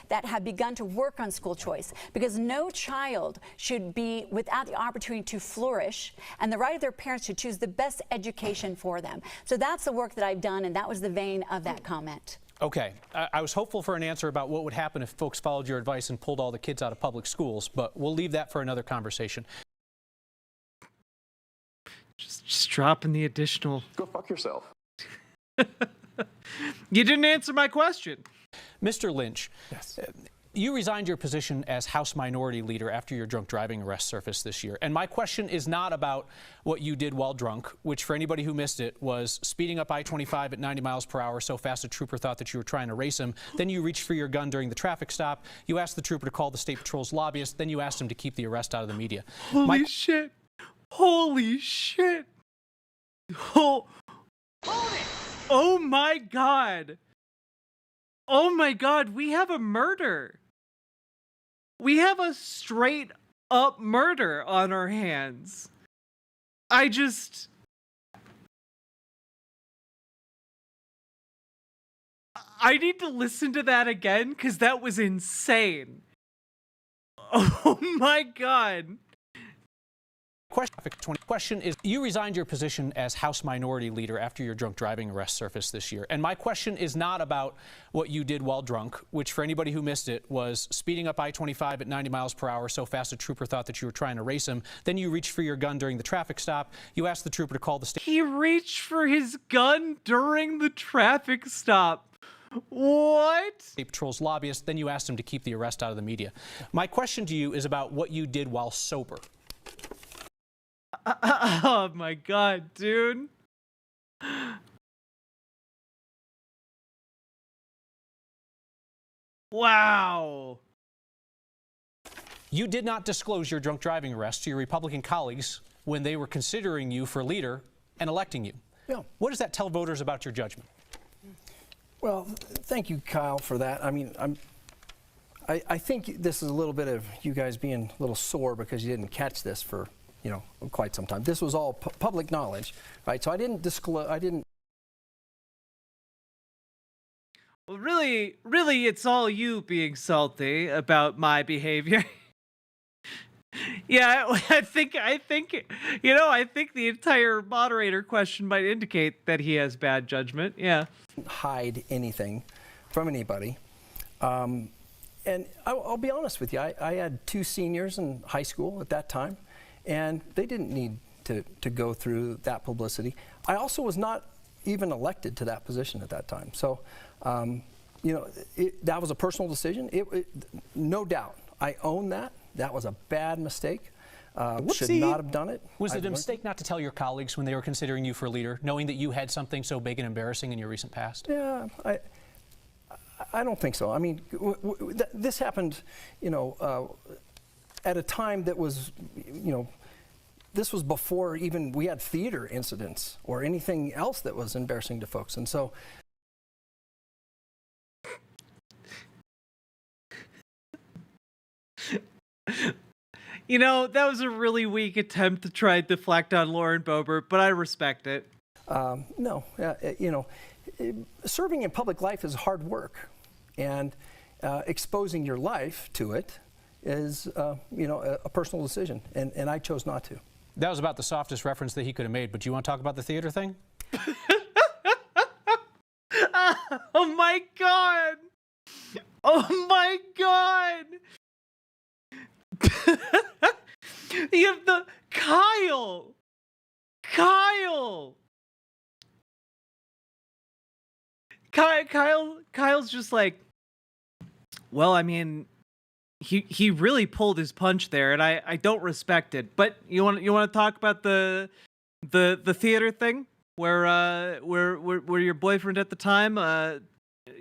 That have begun to work on school choice, because no child should be without the opportunity to flourish and the right of their parents to choose the best education for them. So that's the work that I've done, and that was the vein of that comment. Okay, I was hopeful for an answer about what would happen if folks followed your advice and pulled all the kids out of public schools, but we'll leave that for another conversation. Just dropping the additional. Go fuck yourself. You didn't answer my question. Mr. Lynch. Yes. You resigned your position as House Minority Leader after your drunk driving arrest surfaced this year. And my question is not about what you did while drunk, which for anybody who missed it was speeding up I-25 at 90 miles per hour so fast a trooper thought that you were trying to race him. Then you reached for your gun during the traffic stop. You asked the trooper to call the State Patrol's lobbyist. Then you asked him to keep the arrest out of the media. Holy shit. Holy shit. Oh my God. Oh my God. We have a murder. We have a straight up murder on our hands. I need to listen to that again because that was insane. Oh my God. Question is, you resigned your position as House Minority Leader after your drunk driving arrest surfaced this year. And my question is not about what you did while drunk, which for anybody who missed it was speeding up I-25 at 90 miles per hour so fast a trooper thought that you were trying to race him. Then you reached for your gun during the traffic stop. You asked the trooper to call the state. He reached for his gun during the traffic stop. What? State Patrol's lobbyist. Then you asked him to keep the arrest out of the media. My question to you is about what you did while sober. Oh my God, dude. Wow. You did not disclose your drunk driving arrest to your Republican colleagues when they were considering you for leader and electing you. Yeah. What does that tell voters about your judgment? Well, thank you, Kyle, for that. I mean, I think this is a little bit of you guys being a little sore because you didn't catch this for, you know, quite some time. This was all public knowledge, right? So I didn't disclose. Well, really, it's all you being salty about my behavior. Yeah, I think, you know, I think the entire moderator question might indicate that he has bad judgment. Yeah. Hide anything from anybody. And I'll be honest with you, I had 2 seniors in high school at that time, and they didn't need to go through that publicity. I also was not even elected to that position at that time. So, you know, that was a personal decision. No doubt, I own that. That was a bad mistake. Should not have done it. Was it a mistake not to tell your colleagues when they were considering you for leader, knowing that you had something so big and embarrassing in your recent past? Yeah, I don't think so. I mean, this happened, you know, at a time that was, you know, this was before even we had theater incidents or anything else that was embarrassing to folks. And so. You know, that was a really weak attempt to try to deflect on Lauren Boebert, but I respect it. No, you know, serving in public life is hard work, and exposing your life to it is, you know, a personal decision, and I chose not to. That was about the softest reference that he could have made, but do you want to talk about the theater thing? Oh my God! Oh my God! You have the Kyle's just like, well, I mean, he really pulled his punch there, and I don't respect it. But you want to talk about the theater thing where your boyfriend at the time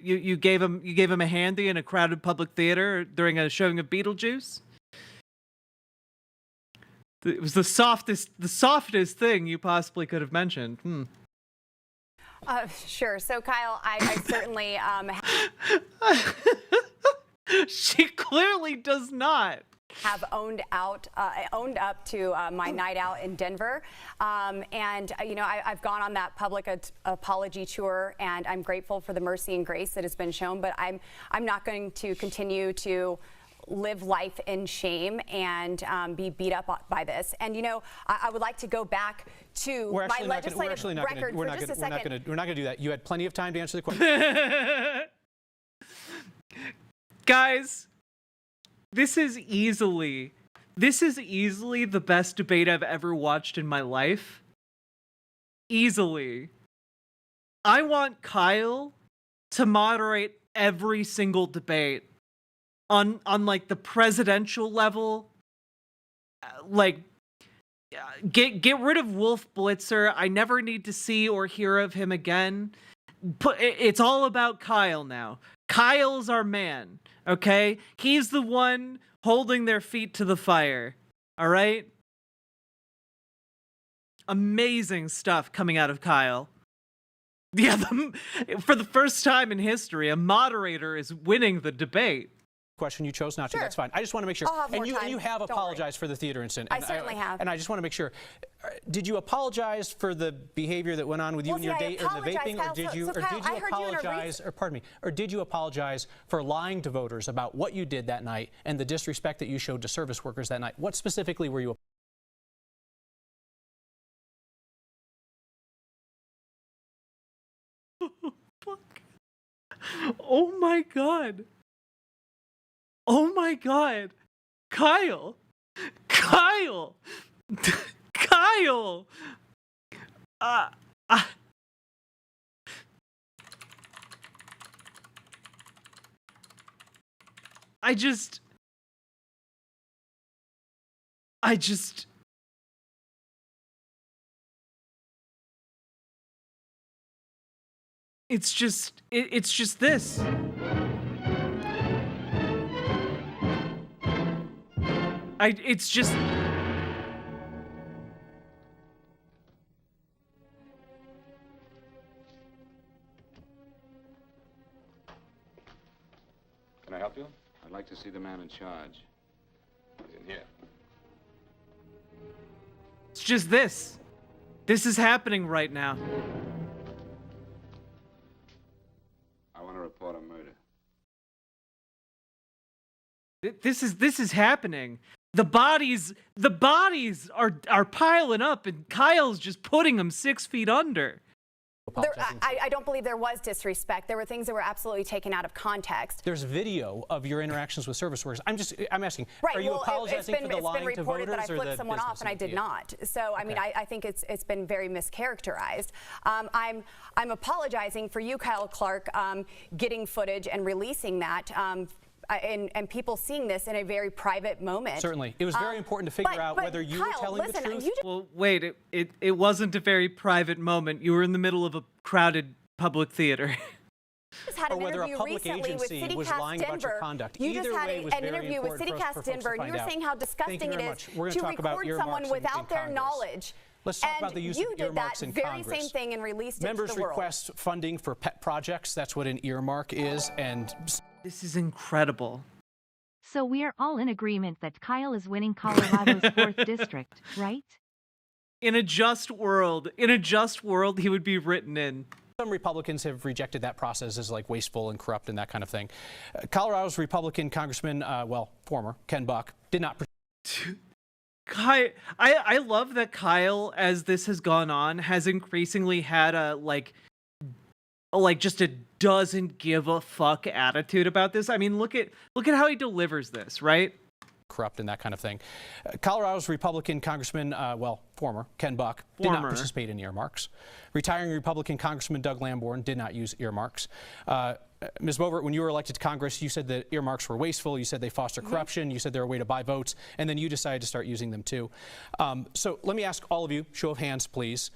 you gave him a handy in a crowded public theater during a showing of Beetlejuice? It was the softest thing you possibly could have mentioned. Sure. So, Kyle, I certainly She clearly does not have owned up to my night out in Denver, and you know, I've gone on that public apology tour, and I'm grateful for the mercy and grace that has been shown. But I'm not going to continue to live life in shame and be beat up by this. And you know, I would like to go back to my legislative record for just a second. We're not going to do that. You had plenty of time to answer the question. Guys, this is easily the best debate I've ever watched in my life. easily. I want Kyle to moderate every single debate on like the presidential level. Like, get rid of Wolf Blitzer. I never need to see or hear of him again. It's all about Kyle now. Kyle's our man, okay? He's the one holding their feet to the fire, all right? Amazing stuff coming out of Kyle. Yeah, for the first time in history, a moderator is winning the debate. Question you chose not to. That's fine. I just want to make sure. And you have apologized for the theater incident. I certainly have. And I just want to make sure. Did you apologize for the behavior that went on with you and your date or the vaping, or did you apologize? Or pardon me. Or did you apologize for lying to voters about what you did that night and the disrespect that you showed to service workers that night? What specifically were you? Fuck. Oh my God. Oh my God. Kyle. Kyle. Kyle. I just it's just this. It's just Can I help you? I'd like to see the man in charge. He's in here. It's just this. This is happening right now. I want to report a murder. This is happening. The bodies are piling up, and Kyle's just putting them 6 feet under. I don't believe there was disrespect. There were things that were absolutely taken out of context. There's video of your interactions with service workers. I'm asking, right, are you apologizing for the lying to voters? It's been reported that I flipped someone off, and I did not. So, I mean, I think it's been very mischaracterized. I'm apologizing for you, Kyle Clark, getting footage and releasing that. And people seeing this in a very private moment. Certainly. It was very important to figure out whether you were telling the truth. Well, wait, it wasn't a very private moment. You were in the middle of a crowded public theater. Just had an interview recently with CityCast Denver. You just had an interview with CityCast Denver, and you were saying how disgusting it is to record someone without their knowledge. Let's talk about the use of earmarks in Congress. You did that very same thing and released it to the world. Members request funding for pet projects. That's what an earmark is, and this is incredible. So we are all in agreement that Kyle is winning Colorado's 4th district, right? In a just world, he would be written in. Some Republicans have rejected that process as like wasteful and corrupt and that kind of thing. Colorado's Republican Congressman, former Ken Buck, did not. I love that Kyle, as this has gone on, has increasingly had a just a doesn't give a fuck attitude about this. I mean, look at how he delivers this, right? Corrupt and that kind of thing. Colorado's Republican Congressman, former Ken Buck, did not participate in earmarks. Retiring Republican Congressman Doug Lamborn did not use earmarks. Ms. Boebert, when you were elected to Congress, you said that earmarks were wasteful. You said they foster corruption. You said they're a way to buy votes. And then you decided to start using them too. So let me ask all of you, show of hands, please.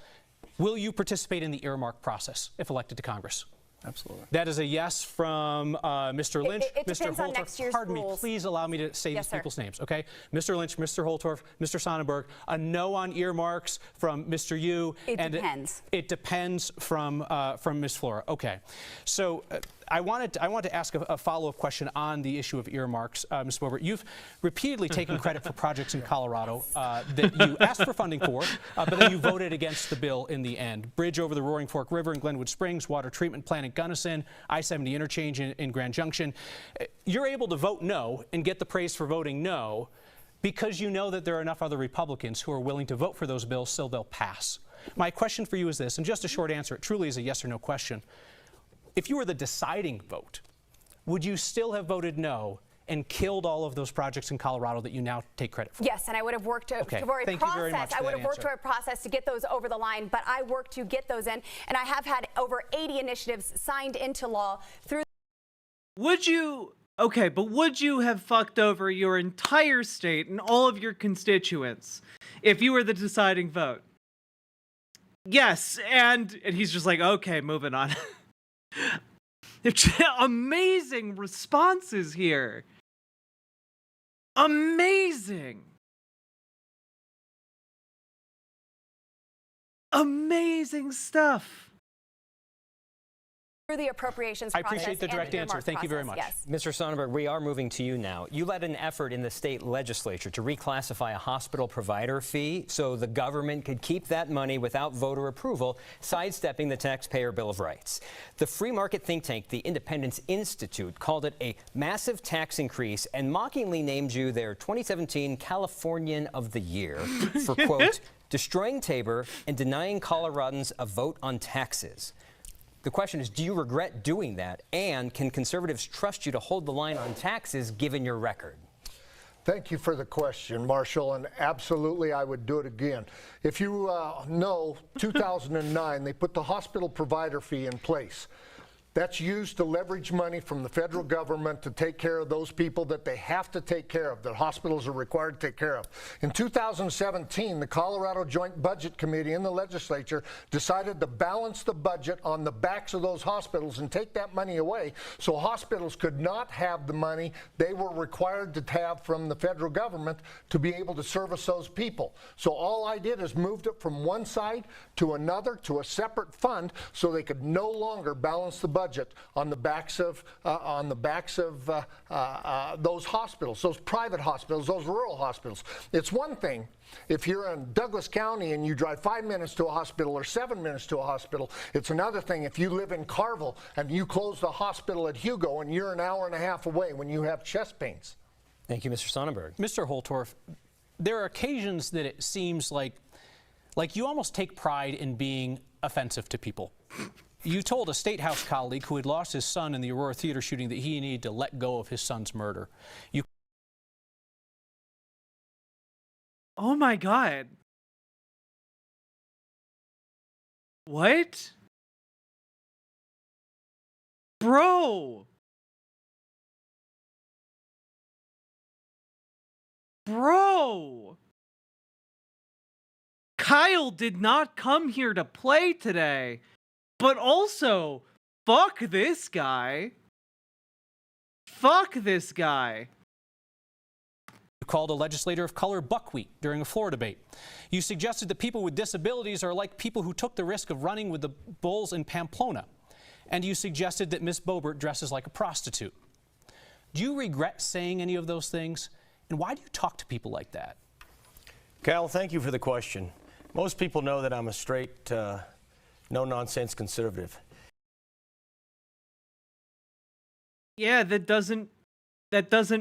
Will you participate in the earmark process if elected to Congress? Absolutely. That is a yes from Mr. Lynch, Mr. Holtorf. Pardon me, please allow me to say these people's names, okay? Mr. Lynch, Mr. Holtorf, Mr. Sonnenberg. A no on earmarks from Mr. Yu. It depends. It depends from Ms. Flora. Okay. So I wanted to ask a follow-up question on the issue of earmarks. Ms. Boebert, you've repeatedly taken credit for projects in Colorado that you asked for funding for, but then you voted against the bill in the end. Bridge over the Roaring Fork River in Glenwood Springs, water treatment plant in Gunnison, I-70 interchange in Grand Junction. You're able to vote no and get the praise for voting no because you know that there are enough other Republicans who are willing to vote for those bills so they'll pass. My question for you is this, and just a short answer, it truly is a yes or no question. If you were the deciding vote, would you still have voted no and killed all of those projects in Colorado that you now take credit for? Yes, and I would have worked for a process. I would have worked for a process to get those over the line, but I worked to get those in, and I have had over 80 initiatives signed into law through. Would you have fucked over your entire state and all of your constituents if you were the deciding vote? Yes, and he's just like, okay, moving on. Amazing responses here. Amazing. Amazing stuff. Through the appropriations I process. appreciate the direct answer. Thank you very much. Yes. Mr. Sonnenberg, we are moving to you now. You led an effort in the state legislature to reclassify a hospital provider fee so the government could keep that money without voter approval, sidestepping the Taxpayer Bill of Rights. The free market think tank, the Independence Institute, called it a massive tax increase and mockingly named you their 2017 Californian of the Year for, quote, destroying Tabor and denying Coloradans a vote on taxes. The question is, do you regret doing that? And can conservatives trust you to hold the line on taxes given your record? Thank you for the question, Marshall, and absolutely I would do it again. If you know, 2009, they put the hospital provider fee in place. That's used to leverage money from the federal government to take care of those people that they have to take care of, that hospitals are required to take care of. In 2017, the Colorado Joint Budget Committee in the legislature decided to balance the budget on the backs of those hospitals and take that money away so hospitals could not have the money they were required to have from the federal government to be able to service those people. So all I did is moved it from one side to another to a separate fund so they could no longer balance the budget on the backs of those hospitals, those private hospitals, those rural hospitals. It's one thing if you're in Douglas County and you drive 5 minutes to a hospital or 7 minutes to a hospital. It's another thing if you live in Carville and you close the hospital at Hugo and you're an hour and a half away when you have chest pains. Thank you, Mr. Sonnenberg. Mr. Holtorf, there are occasions that it seems like you almost take pride in being offensive to people. You told a State House colleague who had lost his son in the Aurora Theater shooting that he needed to let go of his son's murder. Oh my God. What? Bro. Bro. Kyle did not come here to play today. But also, fuck this guy. Fuck this guy. You called a legislator of color buckwheat during a floor debate. You suggested that people with disabilities are like people who took the risk of running with the bulls in Pamplona. And you suggested that Miss Boebert dresses like a prostitute. Do you regret saying any of those things? And why do you talk to people like that? Cal, thank you for the question. Most people know that I'm a straight, no-nonsense conservative. Yeah, that doesn't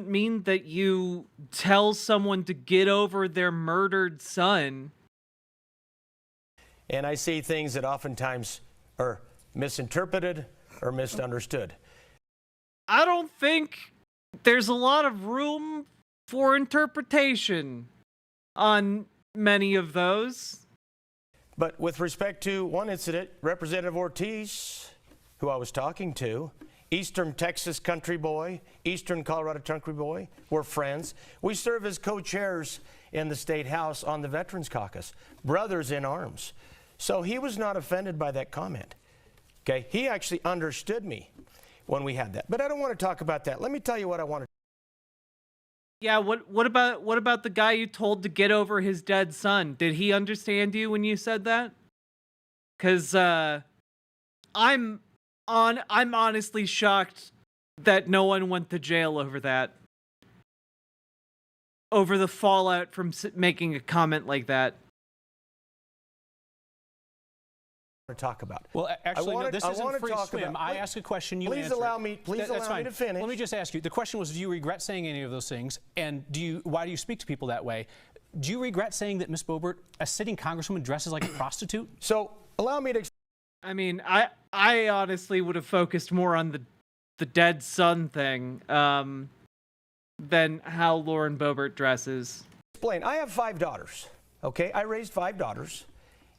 mean that you tell someone to get over their murdered son. And I say things that oftentimes are misinterpreted or misunderstood. I don't think there's a lot of room for interpretation on many of those. But with respect to one incident, Representative Ortiz, who I was talking to, Eastern Texas country boy, Eastern Colorado country boy, we're friends. We serve as co-chairs in the State House on the Veterans Caucus, brothers in arms. So he was not offended by that comment. Okay, he actually understood me when we had that. But I don't want to talk about that. Let me tell you what I want to. Yeah, what about the guy you told to get over his dead son? Did he understand you when you said that? 'Cause I'm honestly shocked that no one went to jail over that. Over the fallout from making a comment like that. To talk about. Well, actually, no, this isn't free swim. I ask a question, you answer. Please allow me to finish. Let me just ask you. The question was, do you regret saying any of those things? And why do you speak to people that way? Do you regret saying that Miss Boebert, a sitting congresswoman, dresses like a prostitute? So allow me to. I mean, I honestly would have focused more on the dead son thing. than how Lauren Boebert dresses. Explain. I have 5 daughters. Okay, I raised 5 daughters,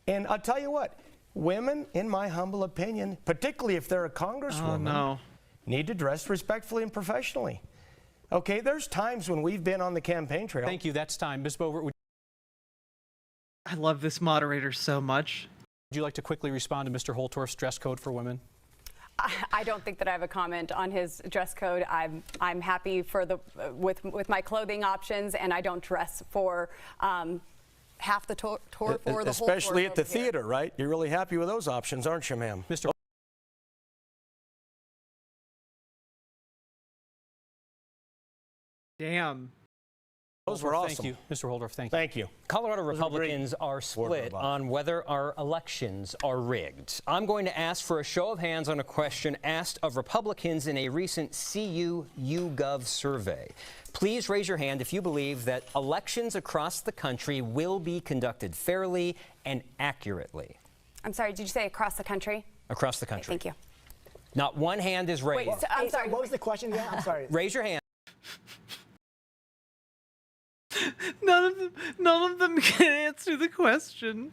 and I'll tell you what: women, in my humble opinion, particularly if they're a congresswoman, need to dress respectfully and professionally. Okay, there's times when we've been on the campaign trail. Thank you. That's time. Ms. Boebert, I love this moderator so much. would you like to quickly respond to Mr. Holtorf's dress code for women? I don't think that I have a comment on his dress code. I'm happy for with my clothing options, and I don't dress for half the tour for the whole tour. Especially at the theater, right? You're really happy with those options, aren't you, ma'am? Mr. Damn. Those were awesome. Thank you, Mr. Holdorf. Thank you. Thank you. Colorado Republicans are split on whether our elections are rigged. I'm going to ask for a show of hands on a question asked of Republicans in a recent CU YouGov survey. Please raise your hand if you believe that elections across the country will be conducted fairly and accurately. I'm sorry, did you say across the country? Across the country. Okay, thank you. Not one hand is raised. Wait, I'm sorry. What was the question again? I'm sorry. Raise your hand. None of them can answer the question.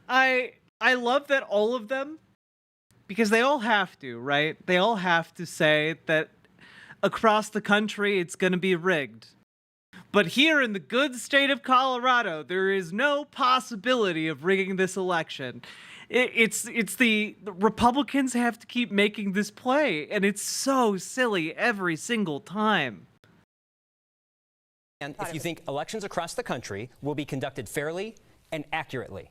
I love that all of them, because they all have to, right? They all have to say that across the country it's going to be rigged. But here in the good state of Colorado, there is no possibility of rigging this election. It's the Republicans have to keep making this play, and it's so silly every single time. And if you think elections across the country will be conducted fairly and accurately.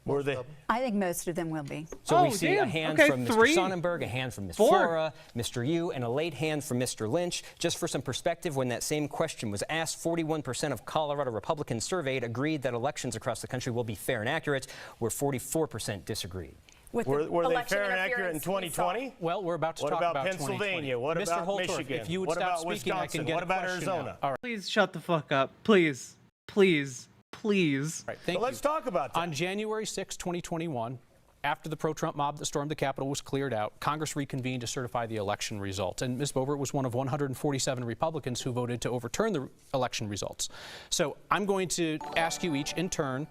Were they? I think most of them will be. So we see a hand from Mr. Sonnenberg, a hand from Ms. Flora, Mr. Yu, and a late hand from Mr. Lynch. Just for some perspective, when that same question was asked, 41% of Colorado Republicans surveyed agreed that elections across the country will be fair and accurate, where 44% disagreed. Were they fair and accurate in 2020? Well, we're about to talk about Pennsylvania? What about Michigan? If you would what stop about speaking, Wisconsin? I can get what about a question Arizona? All right. Please shut the fuck up. Please. Please. Please. Right, thank so let's talk about that. On January 6, 2021, after the pro-Trump mob that stormed the Capitol was cleared out, Congress reconvened to certify the election results. And Ms. Boebert was one of 147 Republicans who voted to overturn the election results. So I'm going to ask you each in turn,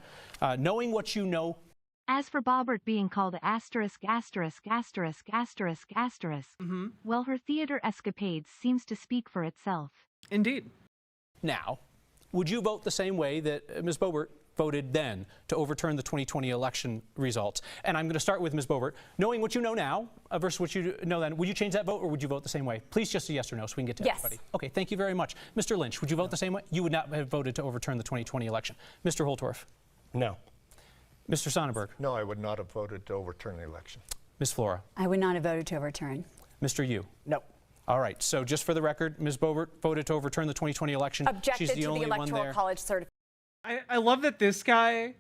knowing what you know. As for Boebert being called asterisk, well, her theater escapades seems to speak for itself. Indeed. Now, would you vote the same way that Ms. Boebert voted then to overturn the 2020 election results? And I'm going to start with Ms. Boebert. Knowing what you know now versus what you know then, would you change that vote or would you vote the same way? Please just a yes or no so we can get to everybody. Okay, thank you very much. Mr. Lynch, would you vote the same way? You would not have voted to overturn the 2020 election. Mr. Holtorf? No. Mr. Sonnenberg? No, I would not have voted to overturn the election. Ms. Flora? I would not have voted to overturn. Mr. Yu? No. All right, so just for the record, Ms. Boebert voted to overturn the 2020 election. Objected She's the to only the one Electoral there. College certification. I love that this guy,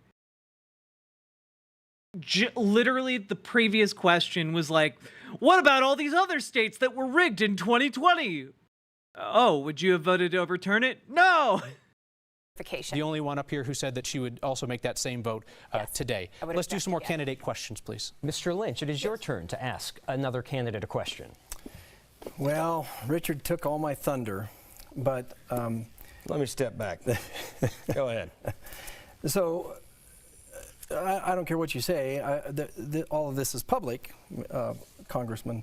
literally the previous question was like, what about all these other states that were rigged in 2020? Oh, would you have voted to overturn it? No. The only one up here who said that she would also make that same vote today. Let's do some more candidate questions, please. Mr. Lynch, it is your turn to ask another candidate a question. Well, Richard took all my thunder, but let me step back. Go ahead. So I don't care what you say. All of this is public, Congresswoman.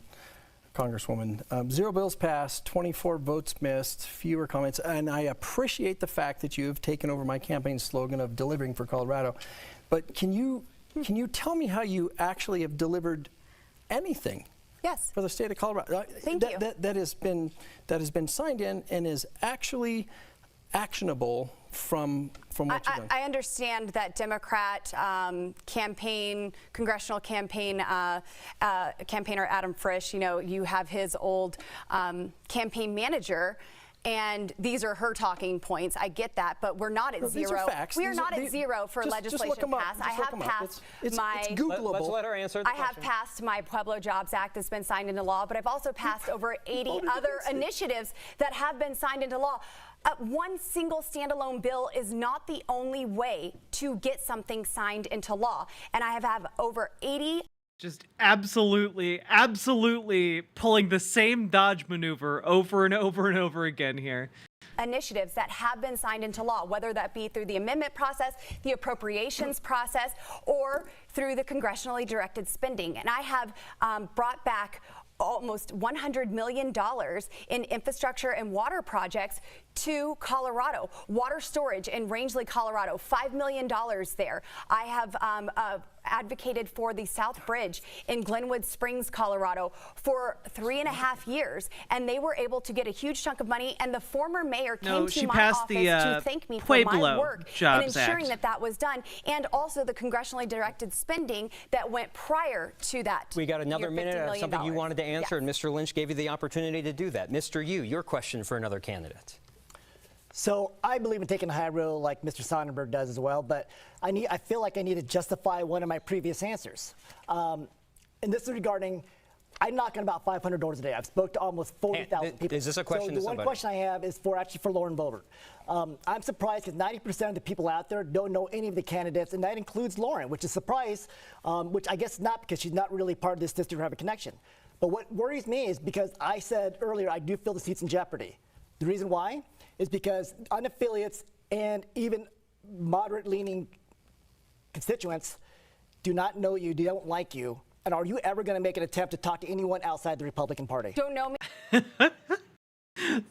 0 bills passed, 24 votes missed, fewer comments, and I appreciate the fact that you have taken over my campaign slogan of delivering for Colorado. But can you tell me how you actually have delivered anything? Yes. For the state of Colorado. Thank you. That has been signed in and is actually actionable from what you've done. I understand that Democrat congressional campaigner Adam Frisch, you have his old campaign manager. And these are her talking points. I get that, but we're not at zero. These are facts. We are not at zero for legislation passed. I have passed my. It's Googleable. Let's let her answer the I have passed my Pueblo Jobs Act that's been signed into law, but I've also passed over 80 other initiatives that have been signed into law. One single standalone bill is not the only way to get something signed into law, and I have over 80 Just absolutely pulling the same dodge maneuver over and over and over again here. Initiatives that have been signed into law, whether that be through the amendment process, the appropriations process, or through the congressionally directed spending. And I have brought back almost $100 million in infrastructure and water projects to Colorado. Water storage in Rangeley, Colorado, $5 million there. I have advocated for the South Bridge in Glenwood Springs, Colorado for 3.5 years, and they were able to get a huge chunk of money, and the former mayor came to my office to thank me for my work in ensuring that that was done, and also the congressionally directed spending that went prior to that. We got another minute of something you wanted to answer, and Mr. Lynch gave you the opportunity to do that. Mr. Yu, your question for another candidate. So I believe in taking a high road like Mr. Sonnenberg does as well, but I feel like I need to justify one of my previous answers. And this is regarding, I knock on about 500 doors a day. I've spoke to almost 40,000 people. Is this a question so to the somebody? one question I have is for Lauren Boebert. I'm surprised because 90% of the people out there don't know any of the candidates, and that includes Lauren, which is a surprise, which I guess not because she's not really part of this district or have a connection. But what worries me is because I said earlier I do feel the seat's in jeopardy. The reason why is because unaffiliates and even moderate-leaning constituents do not know you, they don't like you, and are you ever going to make an attempt to talk to anyone outside the Republican Party? Don't know me.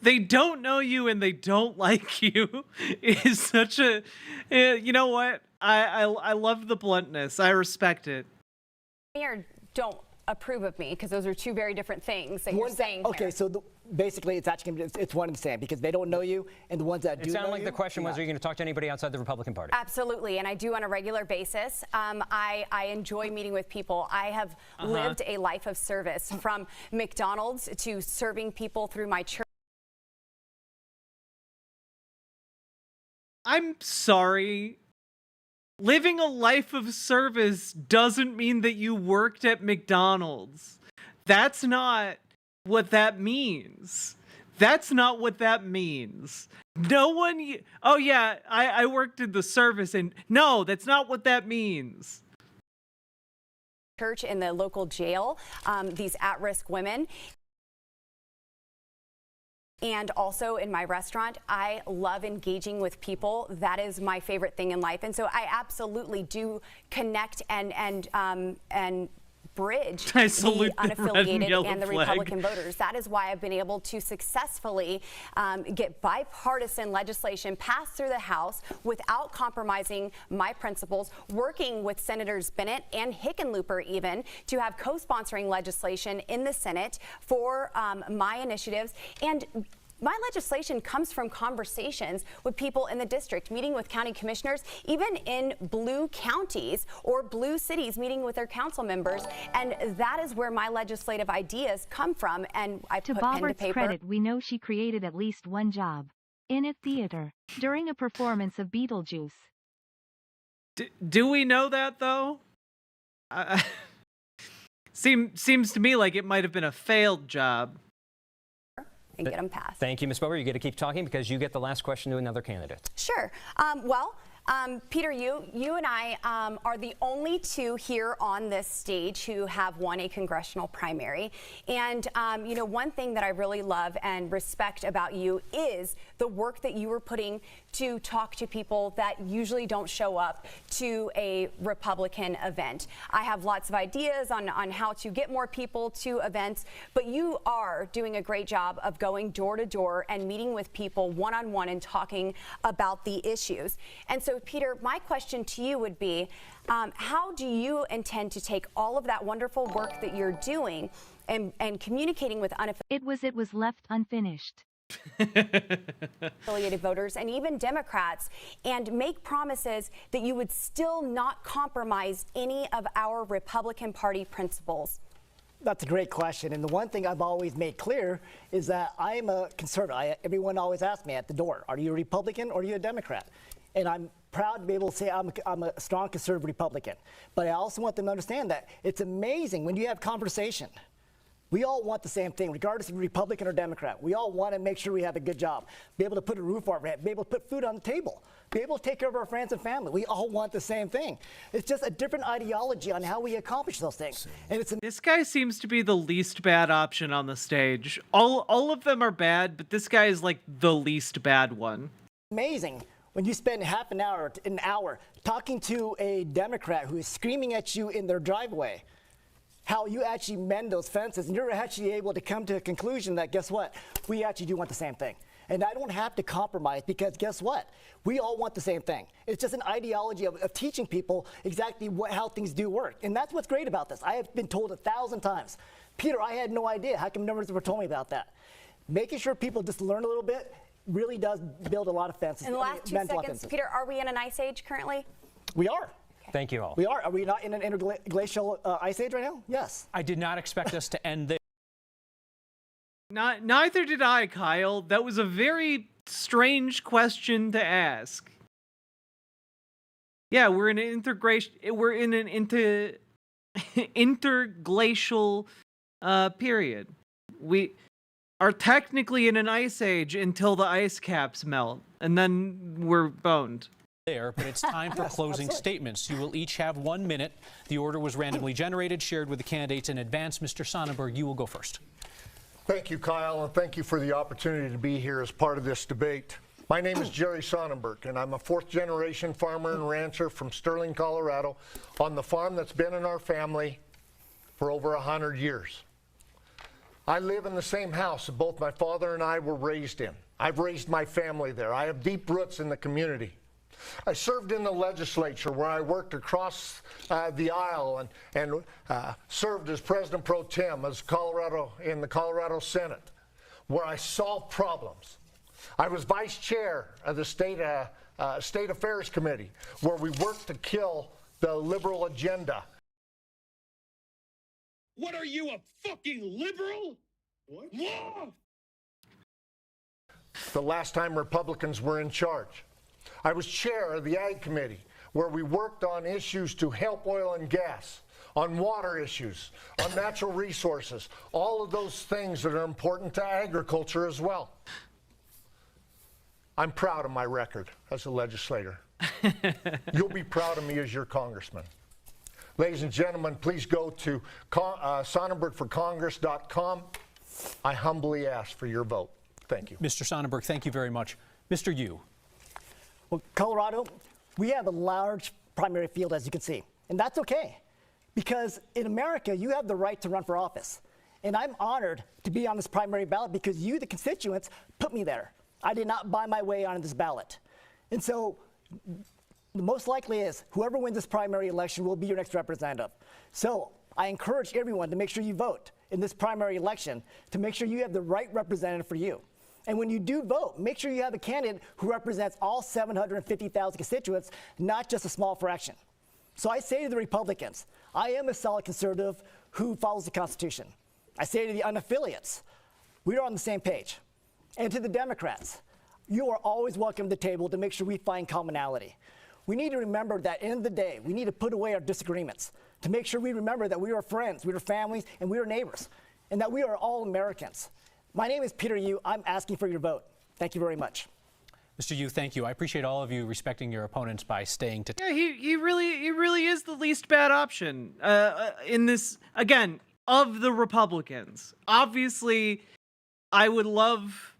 They don't know you and they don't like you is such a, you know what? I love the bluntness. I respect it. Or don't approve of me, because those are two very different things that you're saying. Okay, so basically it's actually it's one and the same because they don't know you, and the ones that do know you. It sounded like the question was, are you going to talk to anybody outside the Republican Party? Absolutely, and I do on a regular basis. I enjoy meeting with people. I have lived a life of service, from McDonald's to serving people through my church. I'm sorry. Living a life of service doesn't mean that you worked at McDonald's. That's not what that means. That's not what that means. No one... Oh, yeah, I worked in the service, and no, that's not what that means. Church in the local jail, these at-risk women. And also in my restaurant, I love engaging with people. That is my favorite thing in life. And so I absolutely do connect and bridge the unaffiliated and the Republican voters. That is why I've been able to successfully get bipartisan legislation passed through the House without compromising my principles, working with Senators Bennett and Hickenlooper even to have co-sponsoring legislation in the Senate for my initiatives. And my legislation comes from conversations with people in the district, meeting with county commissioners, even in blue counties or blue cities, meeting with their council members. And that is where my legislative ideas come from. And I put pen to paper. To Bobert's credit, we know she created at least one job. In a theater. During a performance of Beetlejuice. Do we know that, though? Seems to me like it might have been a failed job. And get them passed. Thank you, Ms. Boebert. You get to keep talking because you get the last question to another candidate. Sure. Peter, you and I are the only two here on this stage who have won a congressional primary. And, you know, one thing that I really love and respect about you is the work that you were putting to talk to people that usually don't show up to a Republican event. I have lots of ideas on how to get more people to events, but you are doing a great job of going door to door and meeting with people one-on-one and talking about the issues. And so, Peter, my question to you would be, how do you intend to take all of that wonderful work that you're doing and communicating with unaffiliated... It was left unfinished. affiliated voters and even Democrats, and make promises that you would still not compromise any of our Republican Party principles? That's a great question. And the one thing I've always made clear is that I am a conservative. Everyone always asks me at the door, are you a Republican or are you a Democrat? And I'm proud to be able to say I'm a strong conservative Republican. But I also want them to understand that it's amazing when you have conversation We all want the same thing, regardless of Republican or Democrat. We all want to make sure we have a good job, be able to put a roof over our head, be able to put food on the table, be able to take care of our friends and family. We all want the same thing. It's just a different ideology on how we accomplish those things. And this guy seems to be the least bad option on the stage. All of them are bad, but this guy is like the least bad one. Amazing when you spend half an hour talking to a Democrat who is screaming at you in their driveway, how you actually mend those fences, and you're actually able to come to a conclusion that, guess what, we actually do want the same thing. And I don't have to compromise, because guess what, we all want the same thing. It's just an ideology of teaching people exactly how things do work. And that's what's great about this. I have been told 1,000 times, Peter, I had no idea. How come nobody ever told me about that? Making sure people just learn a little bit really does build a lot of fences. In the last 2 seconds, Peter, are we in an ice age currently? We are. Thank you all. We are. Are we not in an interglacial ice age right now? Yes. I did not expect us to end there. Neither did I, Kyle. That was a very strange question to ask. Yeah, we're in an interglacial period. We are technically in an ice age until the ice caps melt, and then we're boned. There, but it's time for closing statements. You will each have 1 minute. The order was randomly generated, shared with the candidates in advance. Mr. Sonnenberg, you will go first. Thank you, Kyle, and thank you for the opportunity to be here as part of this debate. My name is Jerry Sonnenberg, and I'm a fourth-generation farmer and rancher from Sterling, Colorado, on the farm that's been in our family for over 100 years. I live in the same house that both my father and I were raised in. I've raised my family there. I have deep roots in the community. I served in the legislature, where I worked across the aisle and served as President Pro Tem in the Colorado Senate, where I solved problems. I was vice chair of the State Affairs Committee, where we worked to kill the liberal agenda. What are you, a fucking liberal? What? Yeah! The last time Republicans were in charge. I was chair of the Ag Committee, where we worked on issues to help oil and gas, on water issues, on natural resources, all of those things that are important to agriculture as well. I'm proud of my record as a legislator. You'll be proud of me as your congressman. Ladies and gentlemen, please go to SonnenbergForCongress.com. I humbly ask for your vote. Thank you. Mr. Sonnenberg, thank you very much. Mr. Yu. Well, Colorado, we have a large primary field, as you can see, and that's okay, because in America, you have the right to run for office, and I'm honored to be on this primary ballot because you, the constituents, put me there. I did not buy my way on this ballot, and so the most likely is whoever wins this primary election will be your next representative. So I encourage everyone to make sure you vote in this primary election to make sure you have the right representative for you. And when you do vote, make sure you have a candidate who represents all 750,000 constituents, not just a small fraction. So I say to the Republicans, I am a solid conservative who follows the Constitution. I say to the unaffiliates, we are on the same page. And to the Democrats, you are always welcome to the table to make sure we find commonality. We need to remember that at the end of the day, we need to put away our disagreements to make sure we remember that we are friends, we are families, and we are neighbors, and that we are all Americans. My name is Peter Yu. I'm asking for your vote. Thank you very much. Mr. Yu, thank you. I appreciate all of you respecting your opponents by staying to. Yeah, he really is the least bad option in this, again, of the Republicans. Obviously, I would love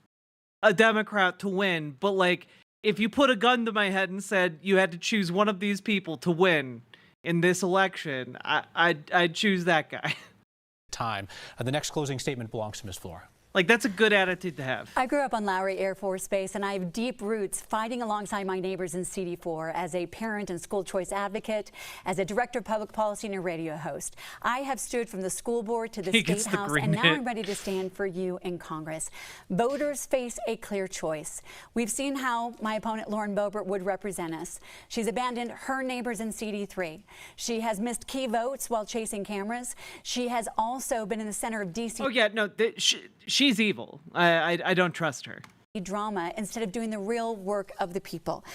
a Democrat to win, but like, if you put a gun to my head and said you had to choose one of these people to win in this election, I'd choose that guy. Time. The next closing statement belongs to Ms. Flora. Like, that's a good attitude to have. I grew up on Lowry Air Force Base, and I have deep roots fighting alongside my neighbors in CD4 as a parent and school choice advocate, as a director of public policy and a radio host. I have stood from the school board to the state house, and now I'm ready to stand for you in Congress. Voters face a clear choice. We've seen how my opponent, Lauren Boebert, would represent us. She's abandoned her neighbors in CD3. She has missed key votes while chasing cameras. She has also been in the center of D.C. Oh, yeah, no, she's evil. I don't trust her. Drama instead of doing the real work of the people.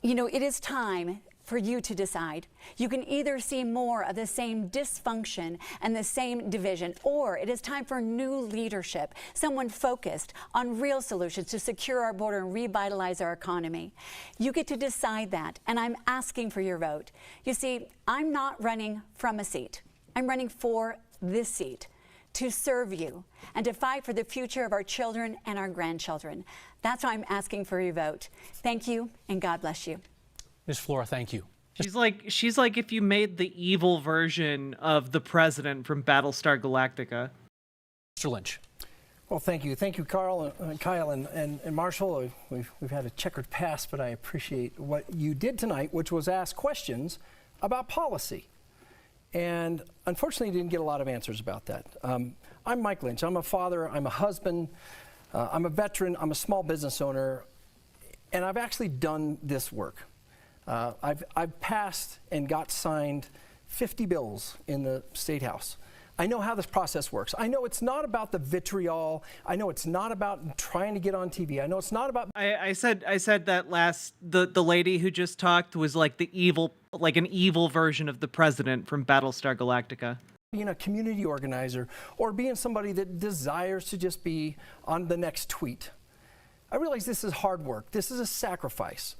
You know, it is time for you to decide. You can either see more of the same dysfunction and the same division, or it is time for new leadership, someone focused on real solutions to secure our border and revitalize our economy. You get to decide that, and I'm asking for your vote. You see, I'm not running from a seat. I'm running for this seat, to serve you and to fight for the future of our children and our grandchildren. That's why I'm asking for your vote. Thank you, and God bless you. Ms. Flora, thank you. She's like if you made the evil version of the president from Battlestar Galactica. Mr. Lynch. Well, thank you, Kyle and Marshall. We've had a checkered past, but I appreciate what you did tonight, which was ask questions about policy. And unfortunately, you didn't get a lot of answers about that. I'm Mike Lynch. I'm a father. I'm a husband. I'm a veteran. I'm a small business owner. And I've actually done this work. I've passed and got signed 50 bills in the State House. I know how this process works. I know it's not about the vitriol. I know it's not about trying to get on TV. I know it's not about. I said that the lady who just talked was like an evil version of the president from Battlestar Galactica. Being a community organizer or being somebody that desires to just be on the next tweet. I realize this is hard work. This is a sacrifice.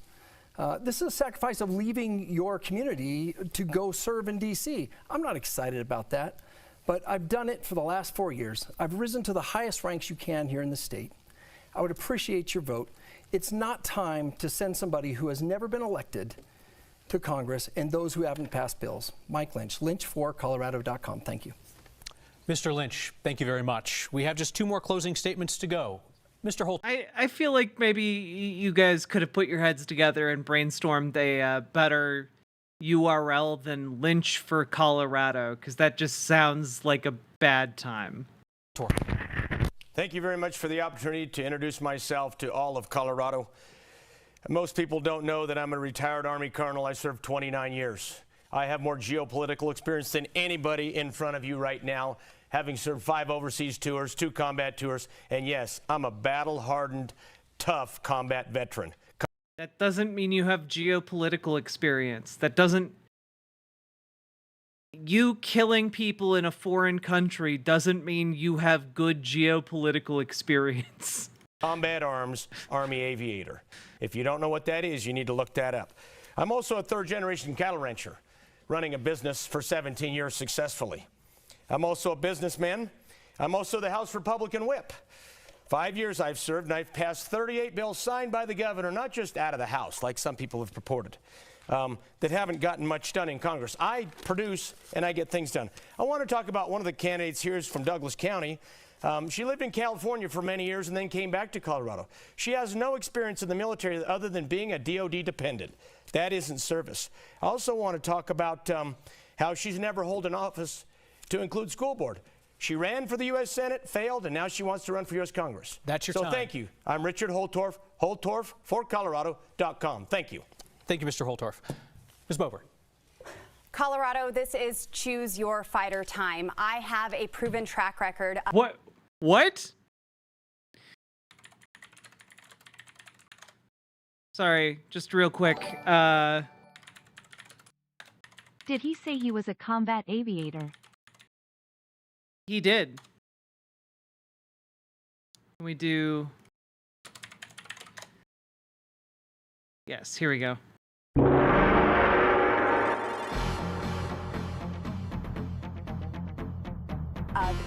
This is a sacrifice of leaving your community to go serve in D.C. I'm not excited about that. But I've done it for the last 4 years. I've risen to the highest ranks you can here in the state. I would appreciate your vote. It's not time to send somebody who has never been elected to Congress and those who haven't passed bills. Mike Lynch, lynch4colorado.com. Thank you. Mr. Lynch, thank you very much. We have just 2 more closing statements to go. Mr. Holt. I feel like maybe you guys could have put your heads together and brainstormed a better URL than Lynch for Colorado, because that just sounds like a bad time. Thank you very much for the opportunity to introduce myself to all of Colorado. Most people don't know that I'm a retired Army colonel. I served 29 years. I have more geopolitical experience than anybody in front of you right now, having served 5 overseas tours, 2 combat tours, and yes, I'm a battle-hardened, tough combat veteran. That doesn't mean you have geopolitical experience. That doesn't... You killing people in a foreign country doesn't mean you have good geopolitical experience. Combat arms, Army aviator. If you don't know what that is, you need to look that up. I'm also a 3rd-generation cattle rancher, running a business for 17 years successfully. I'm also a businessman. I'm also the House Republican whip. 5 years I've served, and I've passed 38 bills signed by the governor, not just out of the House, like some people have purported, that haven't gotten much done in Congress. I produce and I get things done. I want to talk about one of the candidates here is from Douglas County. She lived in California for many years and then came back to Colorado. She has no experience in the military other than being a DOD dependent. That isn't service. I also want to talk about how she's never held an office to include school board. She ran for the U.S. Senate, failed, and now she wants to run for U.S. Congress. That's your time. So thank you. I'm Richard Holtorf, Holtorf4Colorado.com. Thank you. Thank you, Mr. Holtorf. Ms. Bober. Colorado, this is choose your fighter time. I have a proven track record. What? Sorry, just real quick. Did he say he was a combat aviator? He did. Can we do... Yes, here we go.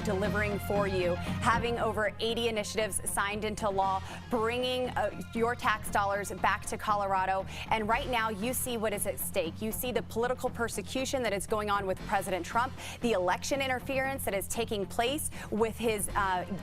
Delivering for you, having over 80 initiatives signed into law, bringing your tax dollars back to Colorado. And right now you see what is at stake. You see the political persecution that is going on with President Trump, the election interference that is taking place with his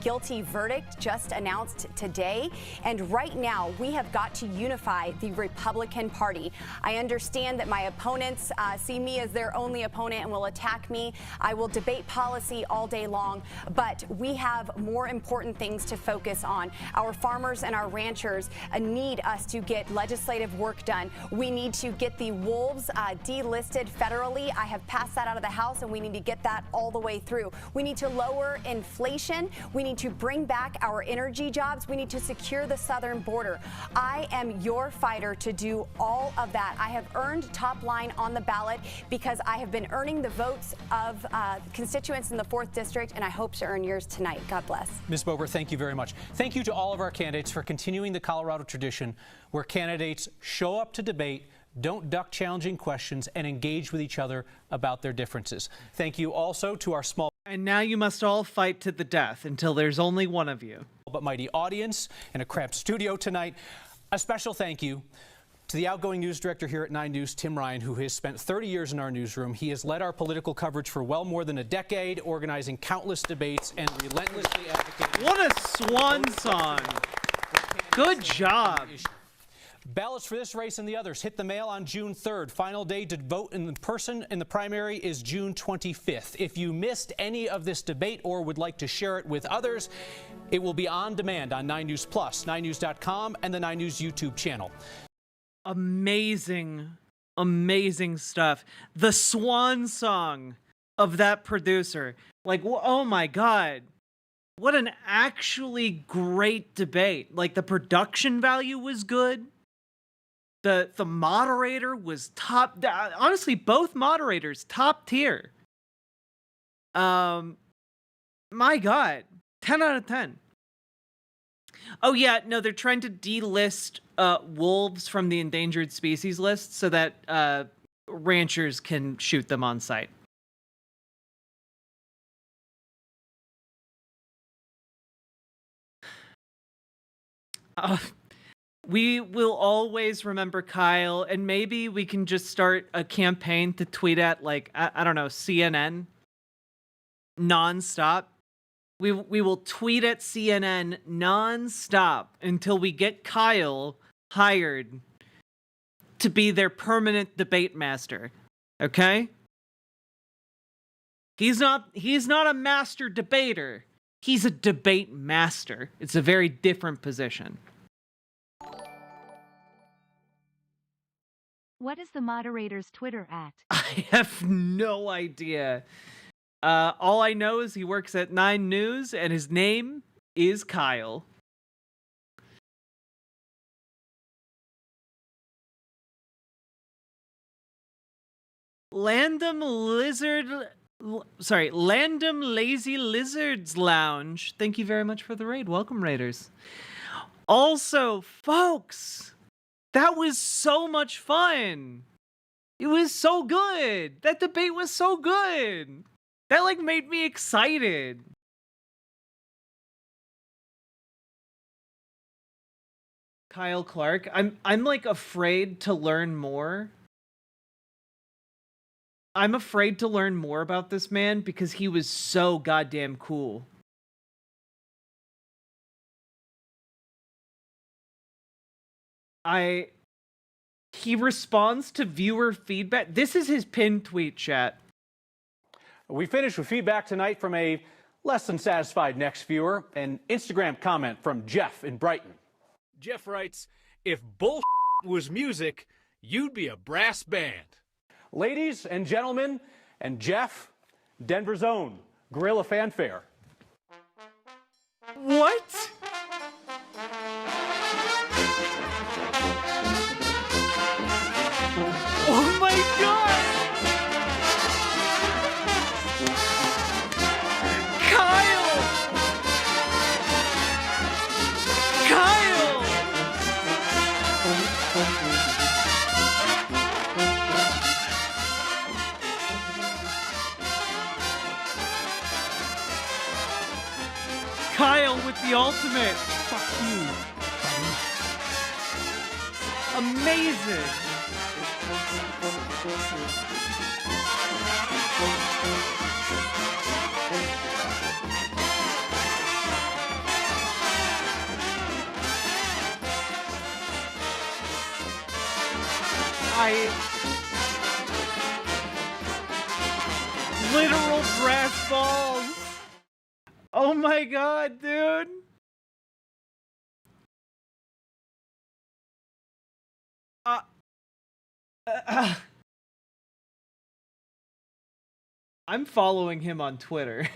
guilty verdict just announced today. And right now we have got to unify the Republican Party. I understand that my opponents see me as their only opponent and will attack me. I will debate policy all day long. wrong, but we have more important things to focus on. Our farmers and our ranchers need us to get legislative work done. We need to get the wolves delisted federally. I have passed that out of the House, and we need to get that all the way through. We need to lower inflation. We need to bring back our energy jobs. We need to secure the southern border. I am your fighter to do all of that. I have earned top line on the ballot because I have been earning the votes of constituents in the 4th District, and I hope to earn yours tonight. God bless. Ms. Bober, thank you very much. Thank you to all of our candidates for continuing the Colorado tradition where candidates show up to debate, don't duck challenging questions, and engage with each other about their differences. Thank you also to our small and now you must all fight to the death until there's only one of you. But mighty audience in a cramped studio tonight. A special thank you to the outgoing news director here at 9 News, Tim Ryan, who has spent 30 years in our newsroom. He has led our political coverage for well more than a decade, organizing countless debates and relentlessly advocating. What a swan song. Good job. Ballots for this race and the others hit the mail on June 3rd. Final day to vote in person in the primary is June 25th. If you missed any of this debate or would like to share it with others, it will be on demand on 9 News Plus, 9news.com, and the 9 News YouTube channel. Amazing, amazing stuff. The swan song of that producer. Like, oh my God. What an actually great debate. Like, the production value was good. The moderator was top. Honestly, both moderators top tier. My God, 10 out of 10. Oh yeah, no, they're trying to delist wolves from the endangered species list so that ranchers can shoot them on site. We will always remember Kyle, and maybe we can just start a campaign to tweet at, like, I don't know, CNN nonstop. We will tweet at CNN nonstop until we get Kyle hired to be their permanent debate master. Okay? He's not a master debater. He's a debate master. It's a very different position. What is the moderator's Twitter at? I have no idea. All I know is he works at 9 News, and his name is Kyle. Landom Lazy Lizards Lounge. Thank you very much for the raid. Welcome, Raiders. Also, folks, that was so much fun. It was so good. That debate was so good. That, like, made me excited. Kyle Clark. I'm like afraid to learn more. I'm afraid to learn more about this man because he was so goddamn cool. He responds to viewer feedback. This is his pinned tweet, chat. We finished with feedback tonight from a less than satisfied next viewer, an Instagram comment from Jeff in Brighton. Jeff writes, "If bull was music, you'd be a brass band." Ladies and gentlemen, and Jeff, Denver's own Guerrilla Fanfare. What? Oh my God! Kyle! Kyle! Kyle with the ultimate. Fuck you. Amazing. Literal brass balls. my god, dude. I'm following him on Twitter.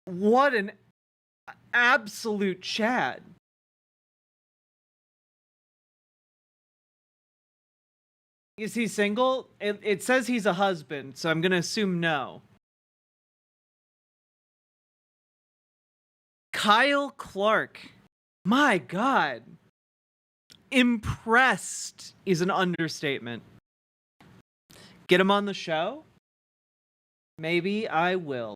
What an absolute Chad. Is he single? It says he's a husband, so I'm going to assume no. Kyle Clark. My God. Impressed is an understatement. Get him on the show? Maybe I will.